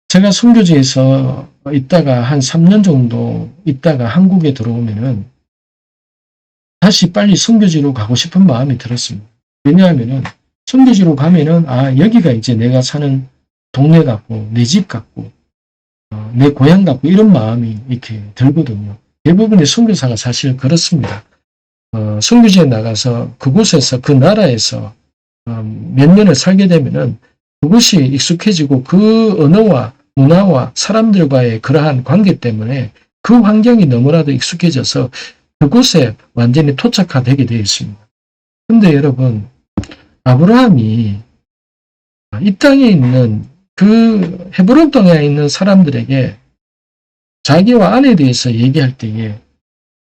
제가 선교지에서 있다가 한 3년 정도 있다가 한국에 들어오면은 다시 빨리 선교지로 가고 싶은 마음이 들었습니다. 왜냐하면은 선교지로 가면은 여기가 이제 내가 사는 동네 같고 내 집 같고 내 고향 같고 이런 마음이 이렇게 들거든요. 대부분의 선교사가 사실 그렇습니다. 선교지에 나가서 그곳에서 그 나라에서 몇 년을 살게 되면은 그것이 익숙해지고 그 언어와 문화와 사람들과의 그러한 관계 때문에 그 환경이 너무나도 익숙해져서 그곳에 완전히 토착화되게 되어 있습니다. 근데 여러분, 아브라함이 이 땅에 있는 그 헤브론 땅에 있는 사람들에게 자기와 아내에 대해서 얘기할 때에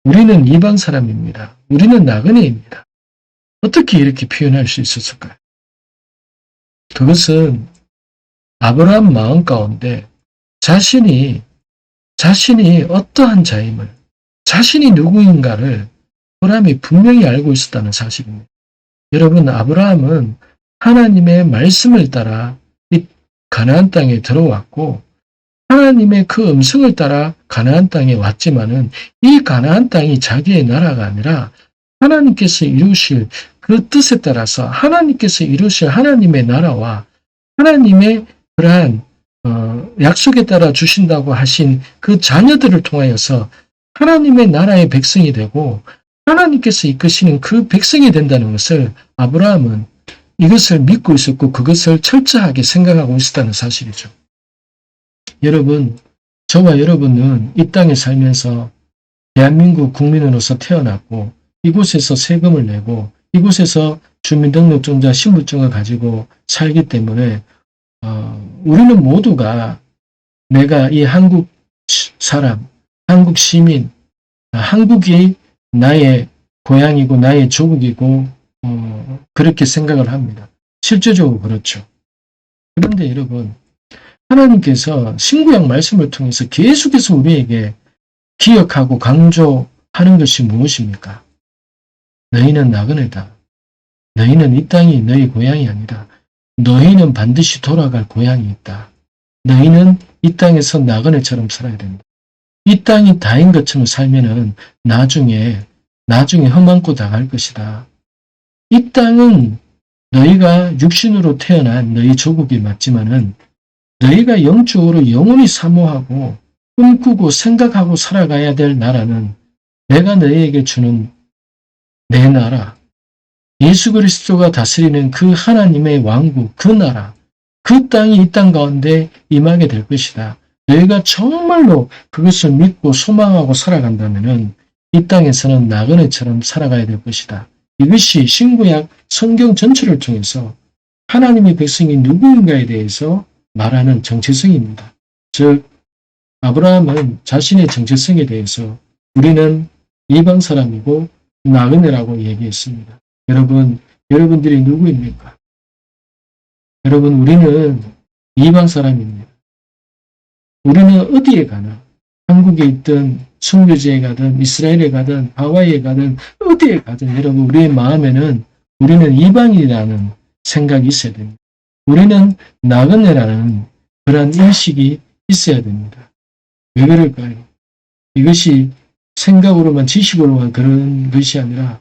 우리는 이방 사람입니다. 우리는 나그네입니다. 어떻게 이렇게 표현할 수 있었을까요? 그것은 아브라함 마음 가운데 자신이 어떠한 자임을, 자신이 누구인가를 아브라함이 분명히 알고 있었다는 사실입니다. 여러분, 아브라함은 하나님의 말씀을 따라 이 가나안 땅에 들어왔고 하나님의 그 음성을 따라 가나안 땅에 왔지만은 이 가나안 땅이 자기의 나라가 아니라 하나님께서 이루실 그 뜻에 따라서 하나님께서 이루실 하나님의 나라와 하나님의 그러한 약속에 따라 주신다고 하신 그 자녀들을 통하여서 하나님의 나라의 백성이 되고 하나님께서 이끄시는 그 백성이 된다는 것을 아브라함은 이것을 믿고 있었고 그것을 철저하게 생각하고 있었다는 사실이죠. 여러분, 저와 여러분은 이 땅에 살면서 대한민국 국민으로서 태어났고 이곳에서 세금을 내고 이곳에서 주민등록증자 신분증을 가지고 살기 때문에 우리는 모두가 내가 이 한국 사람, 한국 시민, 한국이 나의 고향이고 나의 조국이고 그렇게 생각을 합니다. 실제적으로 그렇죠. 그런데 여러분, 하나님께서 신구약 말씀을 통해서 계속해서 우리에게 기억하고 강조하는 것이 무엇입니까? 너희는 나그네다. 너희는 이 땅이 너희 고향이 아니라 너희는 반드시 돌아갈 고향이 있다. 너희는 이 땅에서 나그네처럼 살아야 된다. 이 땅이 다인 것처럼 살면은 나중에 험한고 당할 것이다. 이 땅은 너희가 육신으로 태어난 너희 조국이 맞지만은 너희가 영적으로 영원히 사모하고 꿈꾸고 생각하고 살아가야 될 나라는 내가 너희에게 주는 내 나라, 예수 그리스도가 다스리는 그 하나님의 왕국, 그 나라, 그 땅이 이 땅 가운데 임하게 될 것이다. 너희가 정말로 그것을 믿고 소망하고 살아간다면 이 땅에서는 나그네처럼 살아가야 될 것이다. 이것이 신구약 성경 전체를 통해서 하나님의 백성이 누구인가에 대해서 말하는 정체성입니다. 즉 아브라함은 자신의 정체성에 대해서 우리는 이방 사람이고 나그네라고 얘기했습니다. 여러분들이 누구입니까? 여러분, 우리는 이방 사람입니다. 우리는 어디에 가나, 한국에 있든 순교지에 가든 이스라엘에 가든 하와이에 가든 어디에 가든 여러분, 우리의 마음에는 우리는 이방인이라는 생각이 있어야 됩니다. 우리는 나그네라는 그런 인식이 있어야 됩니다. 왜 그럴까요? 이것이 생각으로만 지식으로만 그런 것이 아니라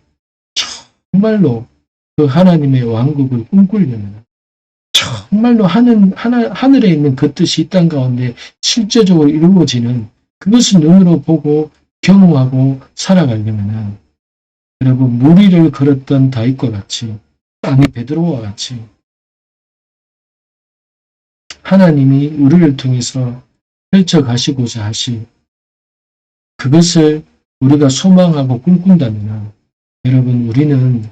정말로 그 하나님의 왕국을 꿈꾸려면 정말로 하늘에 있는 그 뜻이 이 땅 가운데 실제적으로 이루어지는 그것을 눈으로 보고 경험하고 살아가려면 여러분, 물 위를 걸었던 다윗과 같이 아니 베드로와 같이 하나님이 우리를 통해서 펼쳐가시고자 하시 그것을 우리가 소망하고 꿈꾼다면 여러분, 우리는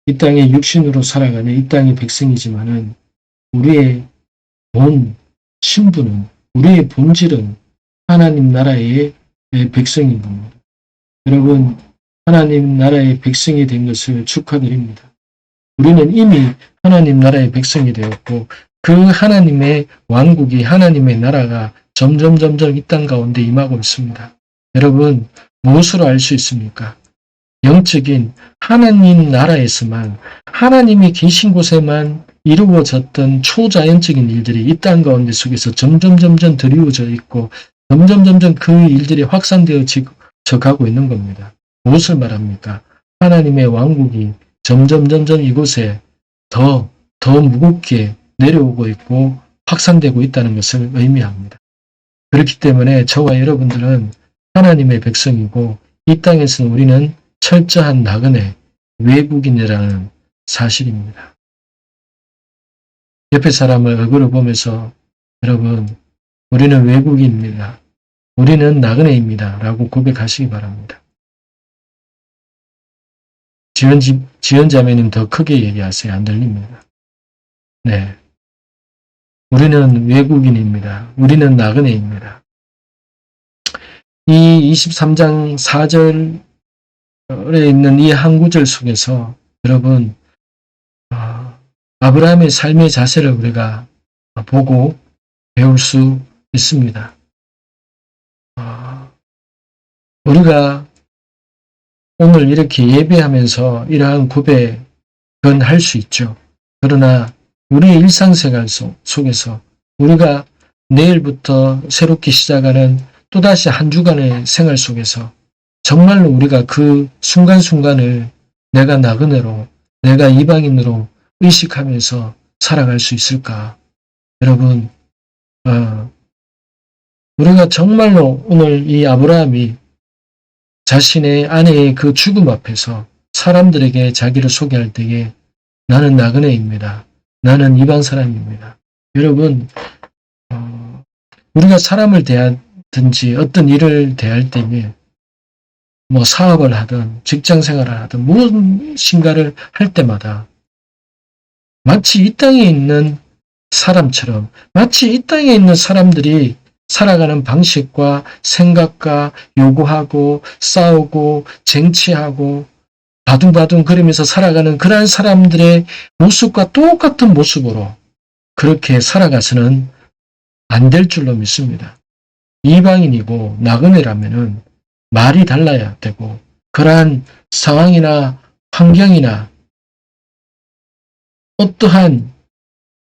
이 땅에 육신으로 살아가는 이 땅의 백성이지만은 우리의 본 신분은, 우리의 본질은 하나님 나라의 백성인 겁니다. 여러분, 하나님 나라의 백성이 된 것을 축하드립니다. 우리는 이미 하나님 나라의 백성이 되었고 그 하나님의 왕국이, 하나님의 나라가 점점 이 땅 가운데 임하고 있습니다. 여러분, 무엇으로 알 수 있습니까? 영적인 하나님 나라에서만, 하나님이 계신 곳에만 이루어졌던 초자연적인 일들이 이 땅 가운데 속에서 점점 드리워져 있고 점점 그 일들이 확산되어져 가고 있는 겁니다. 무엇을 말합니까? 하나님의 왕국이 점점 이곳에 더 무겁게 내려오고 있고 확산되고 있다는 것을 의미합니다. 그렇기 때문에 저와 여러분들은 하나님의 백성이고 이 땅에서는 우리는 철저한 나그네, 외국인이라는 사실입니다. 옆에 사람을 얼굴을 보면서 여러분, 우리는 외국인입니다. 우리는 나그네입니다. 라고 고백하시기 바랍니다. 지연자매님 더 크게 얘기하세요. 안 들립니다. 네. 우리는 외국인입니다. 우리는 나그네입니다. 이 23장 4절에 있는 이 한 구절 속에서 여러분, 아브라함의 삶의 자세를 우리가 보고 배울 수 있습니다. 우리가 오늘 이렇게 예배하면서 이러한 고백은 할 수 있죠. 그러나 우리의 일상생활 속에서 우리가 내일부터 새롭게 시작하는 또다시 한 주간의 생활 속에서 정말로 우리가 그 순간순간을 내가 나그네로, 내가 이방인으로 의식하면서 살아갈 수 있을까? 여러분, 우리가 정말로 오늘 이 아브라함이 자신의 아내의 그 죽음 앞에서 사람들에게 자기를 소개할 때에 나는 나그네입니다. 나는 이방 사람입니다. 여러분, 우리가 사람을 대하든지 어떤 일을 대할 때에 뭐 사업을 하든 직장 생활을 하든 무엇인가를 할 때마다 마치 이 땅에 있는 사람처럼, 마치 이 땅에 있는 사람들이 살아가는 방식과 생각과 요구하고 싸우고 쟁취하고 바둥바둥 그러면서 살아가는 그러한 사람들의 모습과 똑같은 모습으로 그렇게 살아가서는 안 될 줄로 믿습니다. 이방인이고 나그네라면은 말이 달라야 되고 그러한 상황이나 환경이나 어떠한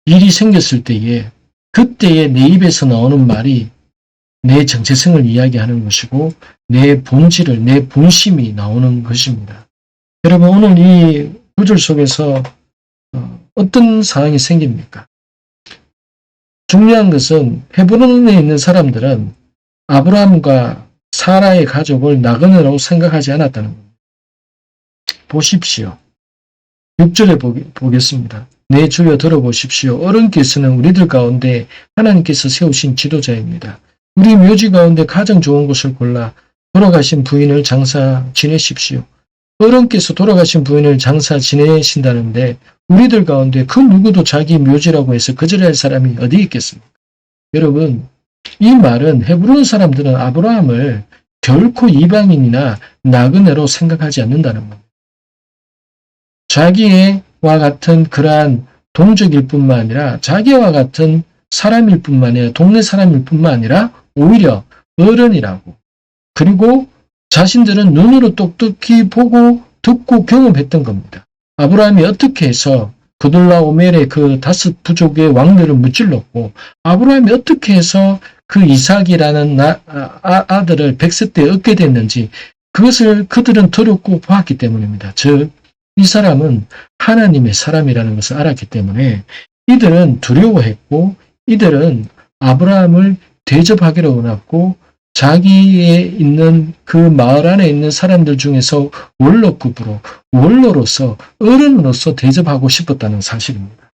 일이 생겼을 때에 그때에 내 입에서 나오는 말이 내 정체성을 이야기하는 것이고 내 본질을, 내 본심이 나오는 것입니다. 여러분, 오늘 이 구절 속에서 어떤 상황이 생깁니까? 중요한 것은 헤브론에 있는 사람들은 아브라함과 사라의 가족을 나그네라고 생각하지 않았다는 겁니다. 보십시오. 6절에 보겠습니다. 내 주여 들어보십시오. 어른께서는 우리들 가운데 하나님께서 세우신 지도자입니다. 우리 묘지 가운데 가장 좋은 곳을 골라 돌아가신 부인을 장사 지내십시오. 어른께서 돌아가신 부인을 장사 지내신다는데 우리들 가운데 그 누구도 자기 묘지라고 해서 거절할 사람이 어디 있겠습니까? 여러분, 이 말은 헤브론 사람들은 아브라함을 결코 이방인이나 나그네로 생각하지 않는다는 겁니다. 자기와 같은 그러한 동족일 뿐만 아니라 자기와 같은 사람일 뿐만 아니라 동네 사람일 뿐만 아니라 오히려 어른이라고, 그리고 자신들은 눈으로 똑똑히 보고 듣고 경험했던 겁니다. 아브라함이 어떻게 해서 그돌라오멜의 그 다섯 부족의 왕들을 무찔렀고 아브라함이 어떻게 해서 그 이삭이라는 아들을 100세 때 얻게 됐는지 그것을 그들은 들었고 보았기 때문입니다. 즉 이 사람은 하나님의 사람이라는 것을 알았기 때문에 이들은 두려워했고 이들은 아브라함을 대접하기를 원했고 자기에 있는 그 마을 안에 있는 사람들 중에서 원로급으로, 원로로서, 어른으로서 대접하고 싶었다는 사실입니다.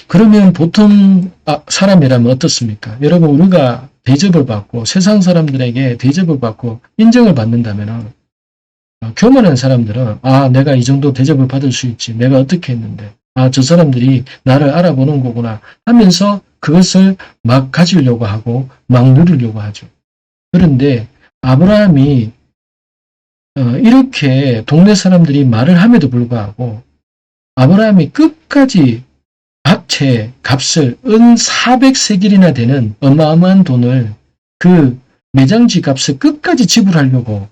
그러면 보통 사람이라면 어떻습니까? 여러분, 우리가 대접을 받고 세상 사람들에게 대접을 받고 인정을 받는다면 교만한 사람들은 내가 이 정도 대접을 받을 수 있지. 내가 어떻게 했는데. 저 사람들이 나를 알아보는 거구나 하면서 그것을 막 가지려고 하고 막 누리려고 하죠. 그런데 아브라함이 이렇게 동네 사람들이 말을 함에도 불구하고 아브라함이 끝까지 밭의 값을 은 400세겔이나 되는 어마어마한 돈을 그 매장지 값을 끝까지 지불하려고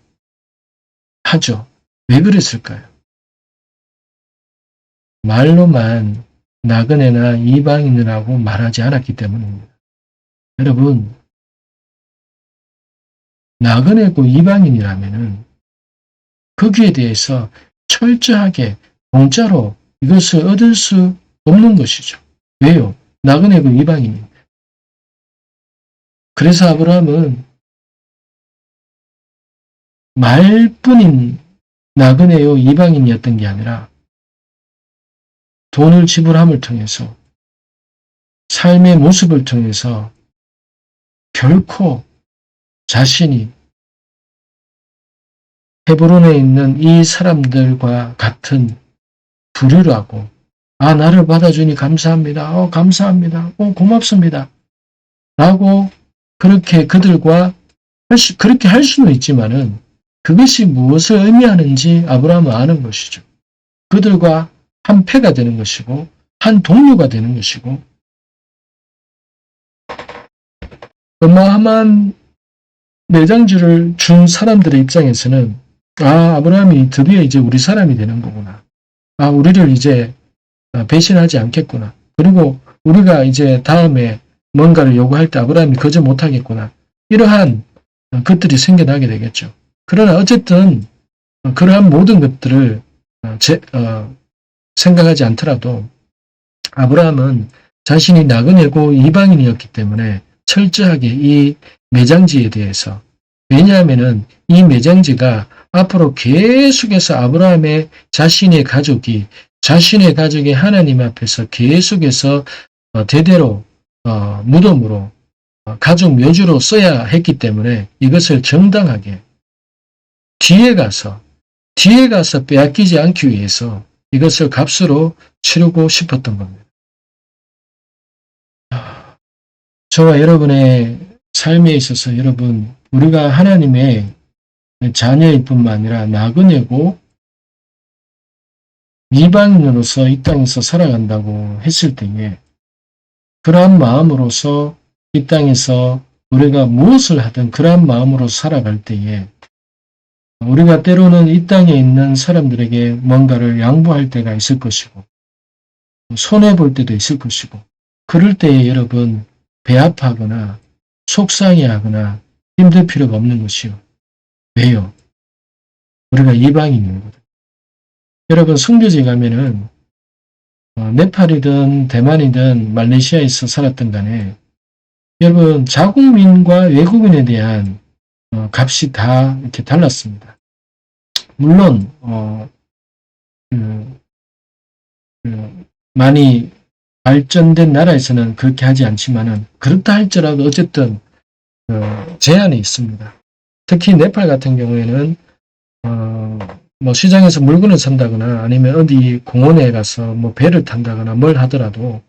하죠. 왜 그랬을까요? 말로만 나그네나 이방인이라고 말하지 않았기 때문입니다. 여러분, 나그네고 이방인이라면은 거기에 대해서 철저하게 공짜로 이것을 얻을 수 없는 것이죠. 왜요? 나그네고 이방인입니다. 그래서 아브라함은 말뿐인 나그네요 이방인이었던 게 아니라 돈을 지불함을 통해서 삶의 모습을 통해서 결코 자신이 헤브론에 있는 이 사람들과 같은 부류라고 나를 받아주니 감사합니다. 감사합니다. 고맙습니다. 라고 그렇게 그들과 그렇게 할 수는 있지만은 그것이 무엇을 의미하는지 아브라함은 아는 것이죠. 그들과 한 패가 되는 것이고 한 동료가 되는 것이고 어마어마한 내장지를 준 사람들의 입장에서는 아브라함이 드디어 이제 우리 사람이 되는 거구나. 우리를 이제 배신하지 않겠구나. 그리고 우리가 이제 다음에 뭔가를 요구할 때 아브라함이 거절 못하겠구나. 이러한 것들이 생겨나게 되겠죠. 그러나 어쨌든 그러한 모든 것들을 생각하지 않더라도 아브라함은 자신이 나그네고 이방인이었기 때문에 철저하게 이 매장지에 대해서, 왜냐하면은 이 매장지가 앞으로 계속해서 아브라함의 자신의 가족이 하나님 앞에서 계속해서 대대로 무덤으로 가족 묘지로 써야 했기 때문에 이것을 정당하게 뒤에 가서 빼앗기지 않기 위해서 이것을 값으로 치르고 싶었던 겁니다. 저와 여러분의 삶에 있어서 여러분, 우리가 하나님의 자녀일 뿐만 아니라 나그네고 이방인으로서 이 땅에서 살아간다고 했을 때에 그러한 마음으로서 이 땅에서 우리가 무엇을 하든 그러한 마음으로 살아갈 때에 우리가 때로는 이 땅에 있는 사람들에게 뭔가를 양보할 때가 있을 것이고 손해볼 때도 있을 것이고 그럴 때에 여러분 배아파하거나 속상해하거나 힘들 필요가 없는 것이요. 왜요? 우리가 이방인이거든. 여러분 선교지 가면은 네팔이든 대만이든 말레이시아에서 살았던 간에 여러분 자국민과 외국인에 대한 값이 다 이렇게 달랐습니다. 물론 많이 발전된 나라에서는 그렇게 하지 않지만은 그렇다 할지라도 어쨌든 제한이 있습니다. 특히 네팔 같은 경우에는 뭐 시장에서 물건을 산다거나 아니면 어디 공원에 가서 뭐 배를 탄다거나 뭘 하더라도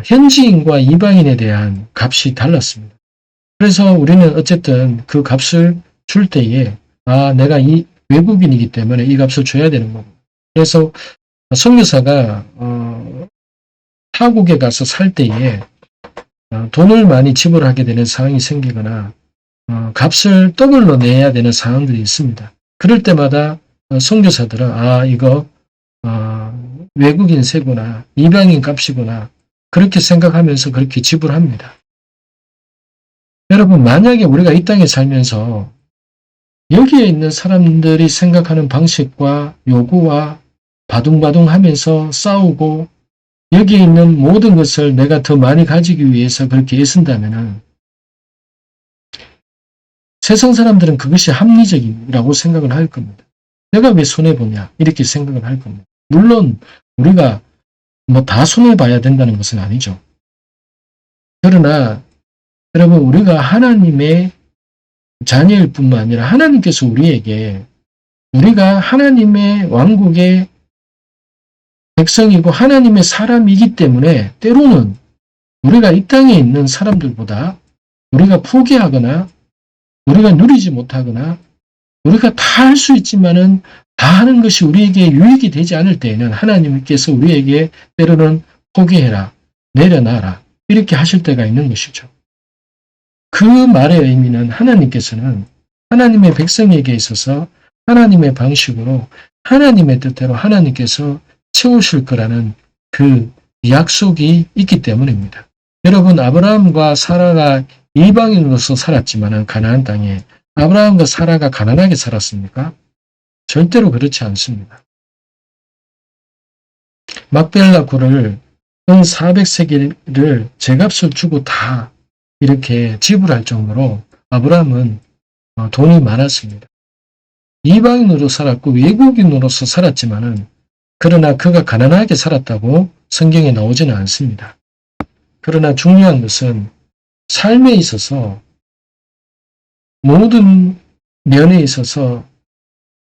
현지인과 이방인에 대한 값이 달랐습니다. 그래서 우리는 어쨌든 그 값을 줄 때에 내가 이 외국인이기 때문에 이 값을 줘야 되는 거고. 그래서 선교사가 타국에 가서 살 때에 돈을 많이 지불하게 되는 상황이 생기거나 값을 더블로 내야 되는 상황들이 있습니다. 그럴 때마다 선교사들은 이거 외국인 세구나 이방인 값이구나 그렇게 생각하면서 그렇게 지불합니다. 여러분 만약에 우리가 이 땅에 살면서 여기에 있는 사람들이 생각하는 방식과 요구와 바둥바둥하면서 싸우고 여기에 있는 모든 것을 내가 더 많이 가지기 위해서 그렇게 애쓴다면 세상 사람들은 그것이 합리적이라고 생각을 할 겁니다. 내가 왜 손해보냐 이렇게 생각을 할 겁니다. 물론 우리가 뭐 다 손해봐야 된다는 것은 아니죠. 그러나 여러분 우리가 하나님의 자녀일 뿐만 아니라 하나님께서 우리에게 우리가 하나님의 왕국의 백성이고 하나님의 사람이기 때문에 때로는 우리가 이 땅에 있는 사람들보다 우리가 포기하거나 우리가 누리지 못하거나 우리가 다 할 수 있지만은 다 하는 것이 우리에게 유익이 되지 않을 때에는 하나님께서 우리에게 때로는 포기해라, 내려놔라 이렇게 하실 때가 있는 것이죠. 그 말의 의미는 하나님께서는 하나님의 백성에게 있어서 하나님의 방식으로 하나님의 뜻대로 하나님께서 채우실 거라는 그 약속이 있기 때문입니다. 여러분 아브라함과 사라가 이방인으로서 살았지만 가나안 땅에 아브라함과 사라가 가난하게 살았습니까? 절대로 그렇지 않습니다. 막벨라 굴을 은 400세겔을 제값을 주고 다 이렇게 지불할 정도로 아브라함은 돈이 많았습니다. 이방인으로 살았고 외국인으로서 살았지만은 그러나 그가 가난하게 살았다고 성경에 나오지는 않습니다. 그러나 중요한 것은 삶에 있어서 모든 면에 있어서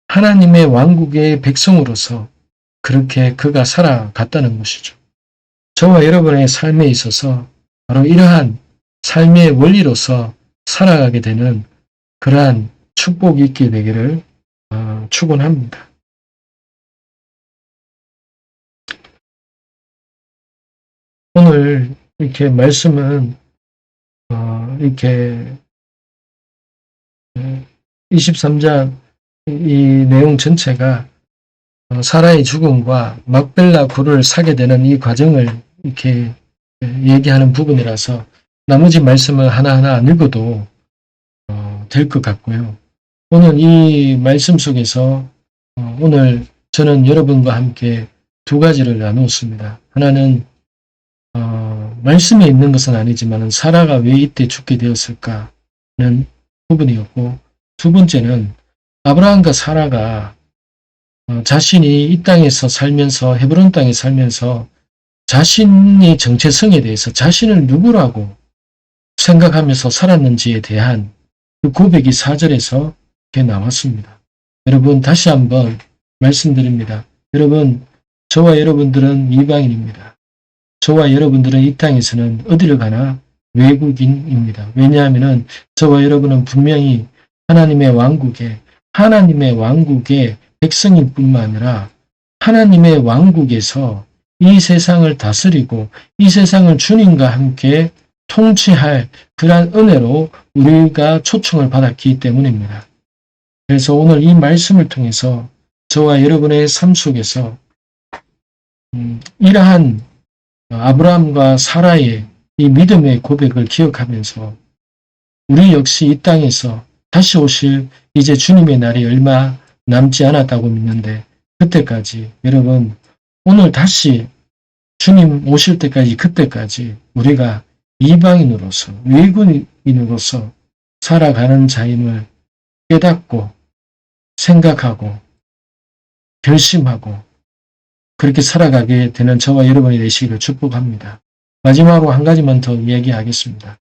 하나님의 왕국의 백성으로서 그렇게 그가 살아갔다는 것이죠. 저와 여러분의 삶에 있어서 바로 이러한 삶의 원리로서 살아가게 되는 그러한 축복이 있게 되기를 축원합니다. 오늘 이렇게 말씀은 이렇게 23장 이 내용 전체가 사라의 죽음과 막벨라 굴을 사게 되는 이 과정을 이렇게 얘기하는 부분이라서 나머지 말씀을 하나하나 안 읽어도 될 것 같고요. 오늘 이 말씀 속에서 오늘 저는 여러분과 함께 두 가지를 나누었습니다. 하나는 말씀에 있는 것은 아니지만 사라가 왜 이때 죽게 되었을까는 부분이었고, 두 번째는 아브라함과 사라가 자신이 이 땅에서 살면서 헤브론 땅에 살면서 자신의 정체성에 대해서 자신을 누구라고 생각하면서 살았는지에 대한 그 고백이 4절에서 이렇게 나왔습니다. 여러분 다시 한번 말씀드립니다. 여러분 저와 여러분들은 이방인입니다. 저와 여러분들은 이 땅에서는 어디를 가나 외국인입니다. 왜냐하면 저와 여러분은 분명히 하나님의 왕국의 백성일 뿐만 아니라 하나님의 왕국에서 이 세상을 다스리고 이 세상을 주님과 함께 통치할 그러한 은혜로 우리가 초청을 받았기 때문입니다. 그래서 오늘 이 말씀을 통해서 저와 여러분의 삶 속에서 이러한 아브라함과 사라의 이 믿음의 고백을 기억하면서 우리 역시 이 땅에서 다시 오실 이제 주님의 날이 얼마 남지 않았다고 믿는데, 그때까지 여러분 오늘 다시 주님 오실 때까지, 그때까지 우리가 이방인으로서 외국인으로서 살아가는 자임을 깨닫고 생각하고 결심하고 그렇게 살아가게 되는 저와 여러분이 되시기를 축복합니다. 마지막으로 한 가지만 더 이야기하겠습니다.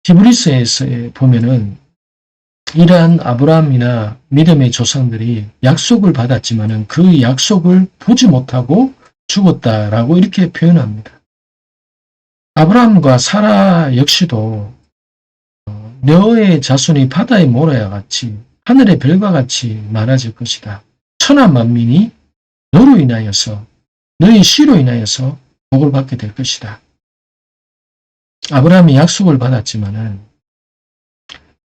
히브리서에 보면은 이러한 아브라함이나 믿음의 조상들이 약속을 받았지만은 그 약속을 보지 못하고 죽었다라고 이렇게 표현합니다. 아브라함과 사라 역시도 너의 자손이 바다의 모래와 같이 하늘의 별과 같이 많아질 것이다. 천하 만민이 너로 인하여서 너의 씨로 인하여서 복을 받게 될 것이다. 아브라함이 약속을 받았지만은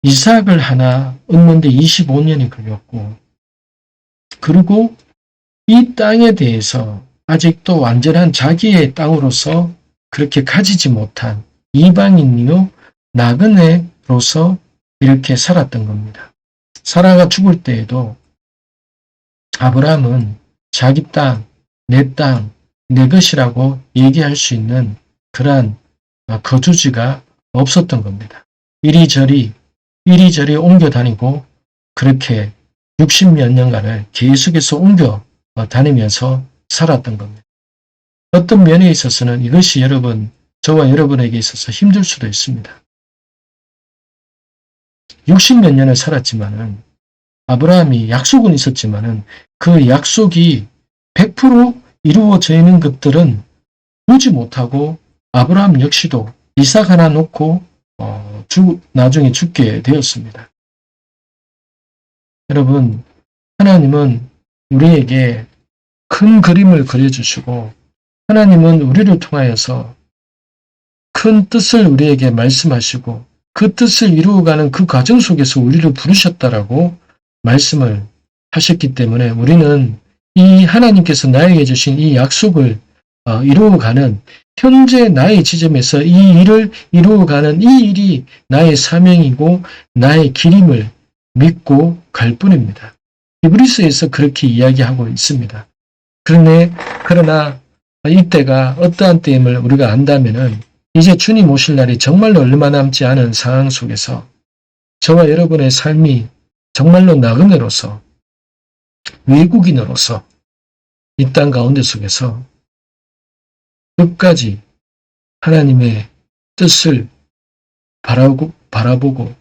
이삭을 하나 얻는데 25년이 걸렸고, 그리고 이 땅에 대해서 아직도 완전한 자기의 땅으로서 그렇게 가지지 못한 이방인이요 나그네로서 이렇게 살았던 겁니다. 사라가 죽을 때에도 아브라함은 자기 땅, 내 것이라고 얘기할 수 있는 그러한 거주지가 없었던 겁니다. 이리저리 옮겨 다니고 그렇게 60몇 년간을 계속해서 옮겨 다니면서 살았던 겁니다. 어떤 면에 있어서는 이것이 여러분, 저와 여러분에게 있어서 힘들 수도 있습니다. 60몇 년을 살았지만은 아브라함이 약속은 있었지만은 그 약속이 100% 이루어져 있는 것들은 보지 못하고 아브라함 역시도 이삭 하나 놓고 나중에 죽게 되었습니다. 여러분, 하나님은 우리에게 큰 그림을 그려주시고 하나님은 우리를 통하여서 큰 뜻을 우리에게 말씀하시고 그 뜻을 이루어가는 그 과정 속에서 우리를 부르셨다라고 말씀을 하셨기 때문에 우리는 이 하나님께서 나에게 주신 이 약속을 이루어가는 현재 나의 지점에서 이 일을 이루어가는 이 일이 나의 사명이고 나의 길임을 믿고 갈 뿐입니다. 히브리서에서 그렇게 이야기하고 있습니다. 그러나 이때가 어떠한 때임을 우리가 안다면은 이제 주님 오실 날이 정말로 얼마 남지 않은 상황 속에서 저와 여러분의 삶이 정말로 나그네로서 외국인으로서 이 땅 가운데 속에서 끝까지 하나님의 뜻을 바라보고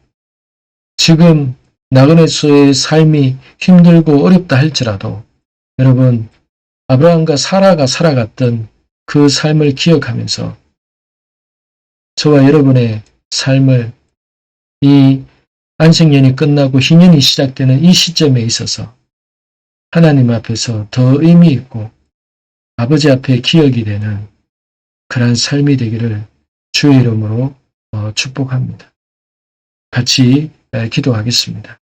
지금 나그네로서의 삶이 힘들고 어렵다 할지라도 여러분 아브라함과 사라가 살아갔던 그 삶을 기억하면서 저와 여러분의 삶을 이 안식년이 끝나고 희년이 시작되는 이 시점에 있어서 하나님 앞에서 더 의미 있고 아버지 앞에 기억이 되는 그러한 삶이 되기를 주의 이름으로 축복합니다. 같이 기도하겠습니다.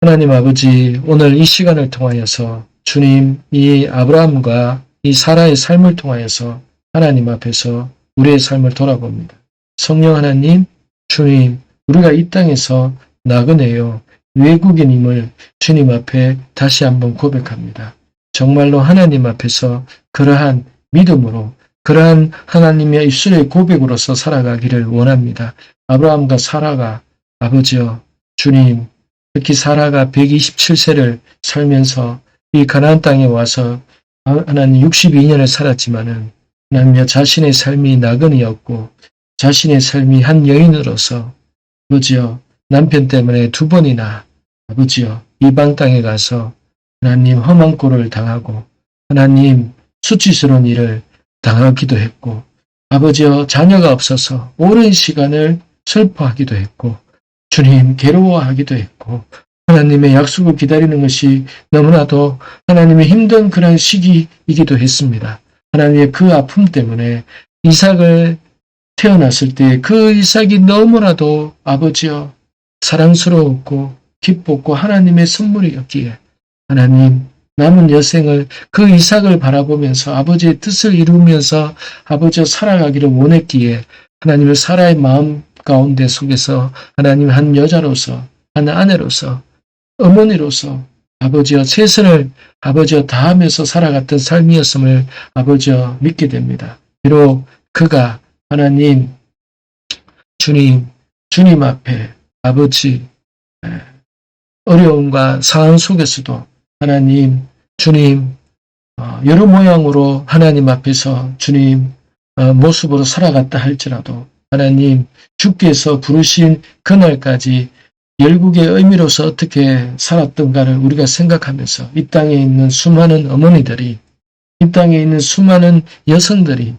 하나님 아버지, 오늘 이 시간을 통하여서 주님, 이 아브라함과 이 사라의 삶을 통하여서 하나님 앞에서 우리의 삶을 돌아봅니다. 성령 하나님, 주님, 우리가 이 땅에서 나그네요, 외국인임을 주님 앞에 다시 한번 고백합니다. 정말로 하나님 앞에서 그러한 믿음으로, 그러한 하나님의 입술의 고백으로서 살아가기를 원합니다. 아브라함과 사라가 아버지여, 주님, 특히 사라가 127세를 살면서 이 가나안 땅에 와서 하나님 62년을 살았지만은 하나님 자신의 삶이 나그네였고 자신의 삶이 한 여인으로서 아버지여 남편 때문에 2번이나 아버지여 이방 땅에 가서 하나님 험한 꼴을 당하고 하나님 수치스러운 일을 당하기도 했고 아버지여 자녀가 없어서 오랜 시간을 슬퍼하기도 했고 주님 괴로워하기도 했고 하나님의 약속을 기다리는 것이 너무나도 하나님의 힘든 그런 시기이기도 했습니다. 하나님의 그 아픔 때문에 이삭을 태어났을 때 그 이삭이 너무나도 아버지여 사랑스러웠고 기뻤고 하나님의 선물이었기에 하나님 남은 여생을 그 이삭을 바라보면서 아버지의 뜻을 이루면서 아버지와 살아가기를 원했기에 하나님의 사라의 마음 가운데 속에서 하나님 한 여자로서 한 아내로서 어머니로서 아버지와 최선을 아버지와 다하면서 살아갔던 삶이었음을 아버지와 믿게 됩니다. 비록 그가 하나님 주님 앞에 아버지 어려움과 상황 속에서도 하나님 주님 여러 모양으로 하나님 앞에서 주님 모습으로 살아갔다 할지라도 하나님 주께서 부르신 그날까지 열국의 의미로서 어떻게 살았던가를 우리가 생각하면서 이 땅에 있는 수많은 어머니들이 이 땅에 있는 수많은 여성들이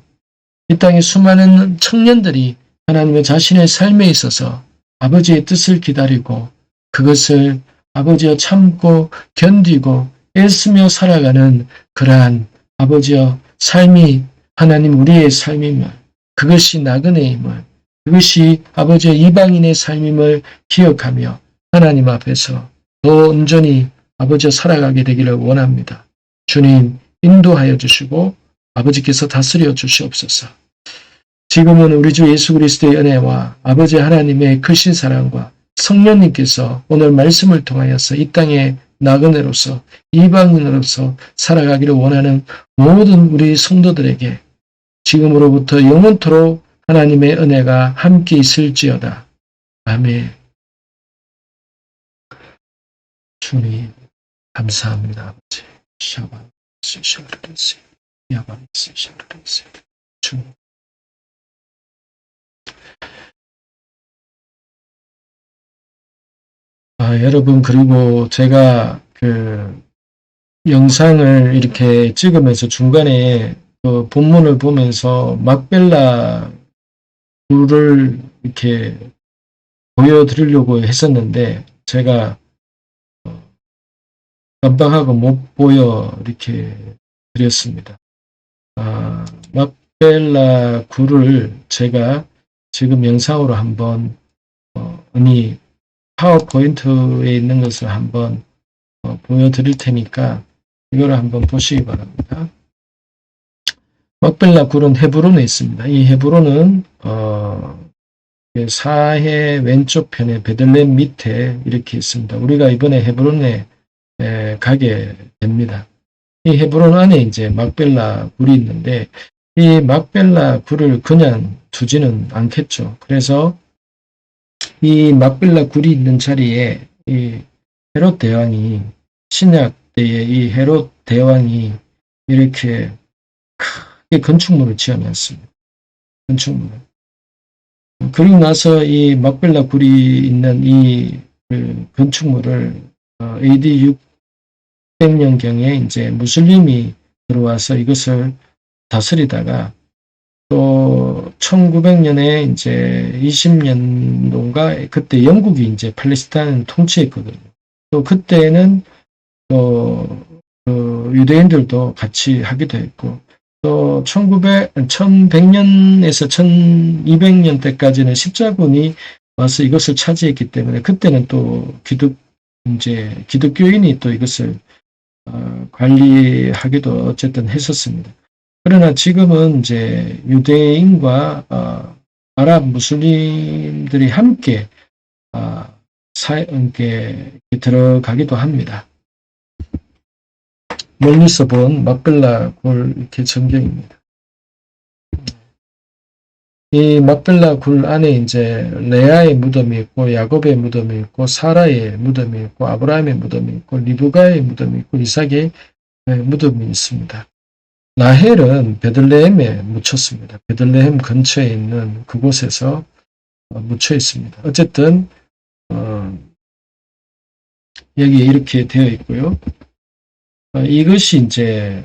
이 땅의 수많은 청년들이 하나님의 자신의 삶에 있어서 아버지의 뜻을 기다리고 그것을 아버지와 참고 견디고 애쓰며 살아가는 그러한 아버지와 삶이 하나님 우리의 삶임을 그것이 나그네임을 그것이 아버지의 이방인의 삶임을 기억하며 하나님 앞에서 더 온전히 아버지와 살아가게 되기를 원합니다. 주님 인도하여 주시고 아버지께서 다스려 주시옵소서. 지금은 우리 주 예수 그리스도의 은혜와 아버지 하나님의 크신 사랑과 성령님께서 오늘 말씀을 통하여서 이 땅의 나그네로서 이방인으로서 살아가기를 원하는 모든 우리 성도들에게 지금으로부터 영원토록 하나님의 은혜가 함께 있을지어다. 아멘. 주님 감사합니다. 아버지. 주님. 여러분 그리고 제가 그 영상을 이렇게 찍으면서 중간에 그 본문을 보면서 막벨라 굴을 이렇게 보여드리려고 했었는데 제가 깜빡하고 못 보여 이렇게 드렸습니다. 막벨라 굴을 제가 지금 영상으로 한번 이 파워포인트에 있는 것을 한번 보여드릴 테니까 이거를 한번 보시기 바랍니다. 막벨라 굴은 헤브론에 있습니다. 이 헤브론은 사해 왼쪽 편에 베들레헴 밑에 이렇게 있습니다. 우리가 이번에 헤브론에 가게 됩니다. 이 헤브론 안에 이제 막벨라 굴이 있는데 이 막벨라 굴을 그냥 두지는 않겠죠. 그래서 이 막벨라 굴이 있는 자리에 이 헤롯 대왕이 신약 때에 이 헤롯 대왕이 이렇게 크게 건축물을 지어놨습니다. 건축물을. 그리고 나서 이 막벨라 굴이 있는 이 건축물을 AD 600년경에 이제 무슬림이 들어와서 이것을 다스리다가 또 1900년에 이제 20년도인가 그때 영국이 이제 팔레스타인을 통치했거든요. 또 그때는 또 유대인들도 같이 하기도 했고 또 1100년에서 1200년 때까지는 십자군이 와서 이것을 차지했기 때문에 그때는 또 기독교인이 또 이것을 관리하기도 어쨌든 했었습니다. 그러나 지금은 이제 유대인과 아랍 무슬림들이 함께 이렇게 들어가기도 합니다. 멀리서 본 막벨라 굴 이렇게 전경입니다. 이 막벨라 굴 안에 이제 레아의 무덤이 있고 야곱의 무덤이 있고 사라의 무덤이 있고 아브라함의 무덤이 있고 리브가의 무덤이 있고 이삭의 무덤이 있습니다. 라헬은 베들레헴에 묻혔습니다. 베들레헴 근처에 있는 그곳에서 묻혀 있습니다. 어쨌든 여기에 이렇게 되어 있고요. 이것이 이제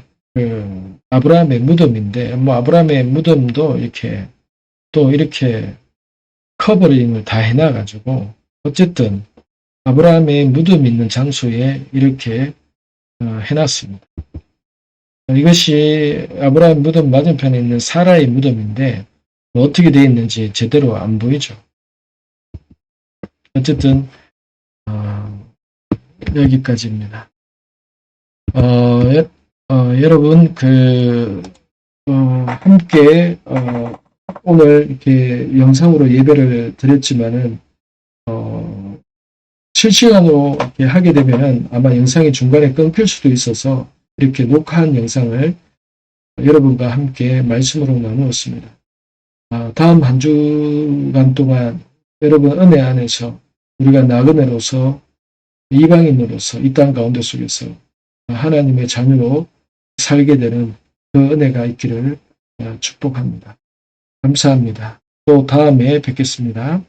아브라함의 무덤인데 뭐 아브라함의 무덤도 이렇게 또 이렇게 커버링을 다 해놔가지고 어쨌든 아브라함의 무덤이 있는 장소에 이렇게 해놨습니다. 이것이 아브라함 무덤 맞은편에 있는 사라의 무덤인데 어떻게 되어 있는지 제대로 안 보이죠. 어쨌든 여기까지입니다. 여러분 함께 오늘 이렇게 영상으로 예배를 드렸지만은 실시간으로 이렇게 하게 되면은 아마 영상이 중간에 끊길 수도 있어서 이렇게 녹화한 영상을 여러분과 함께 말씀으로 나누었습니다. 다음 한 주간 동안 여러분 은혜 안에서 우리가 나그네로서 이방인으로서 이 땅 가운데 속에서 하나님의 자녀로 살게 되는 그 은혜가 있기를 축복합니다. 감사합니다. 또 다음에 뵙겠습니다.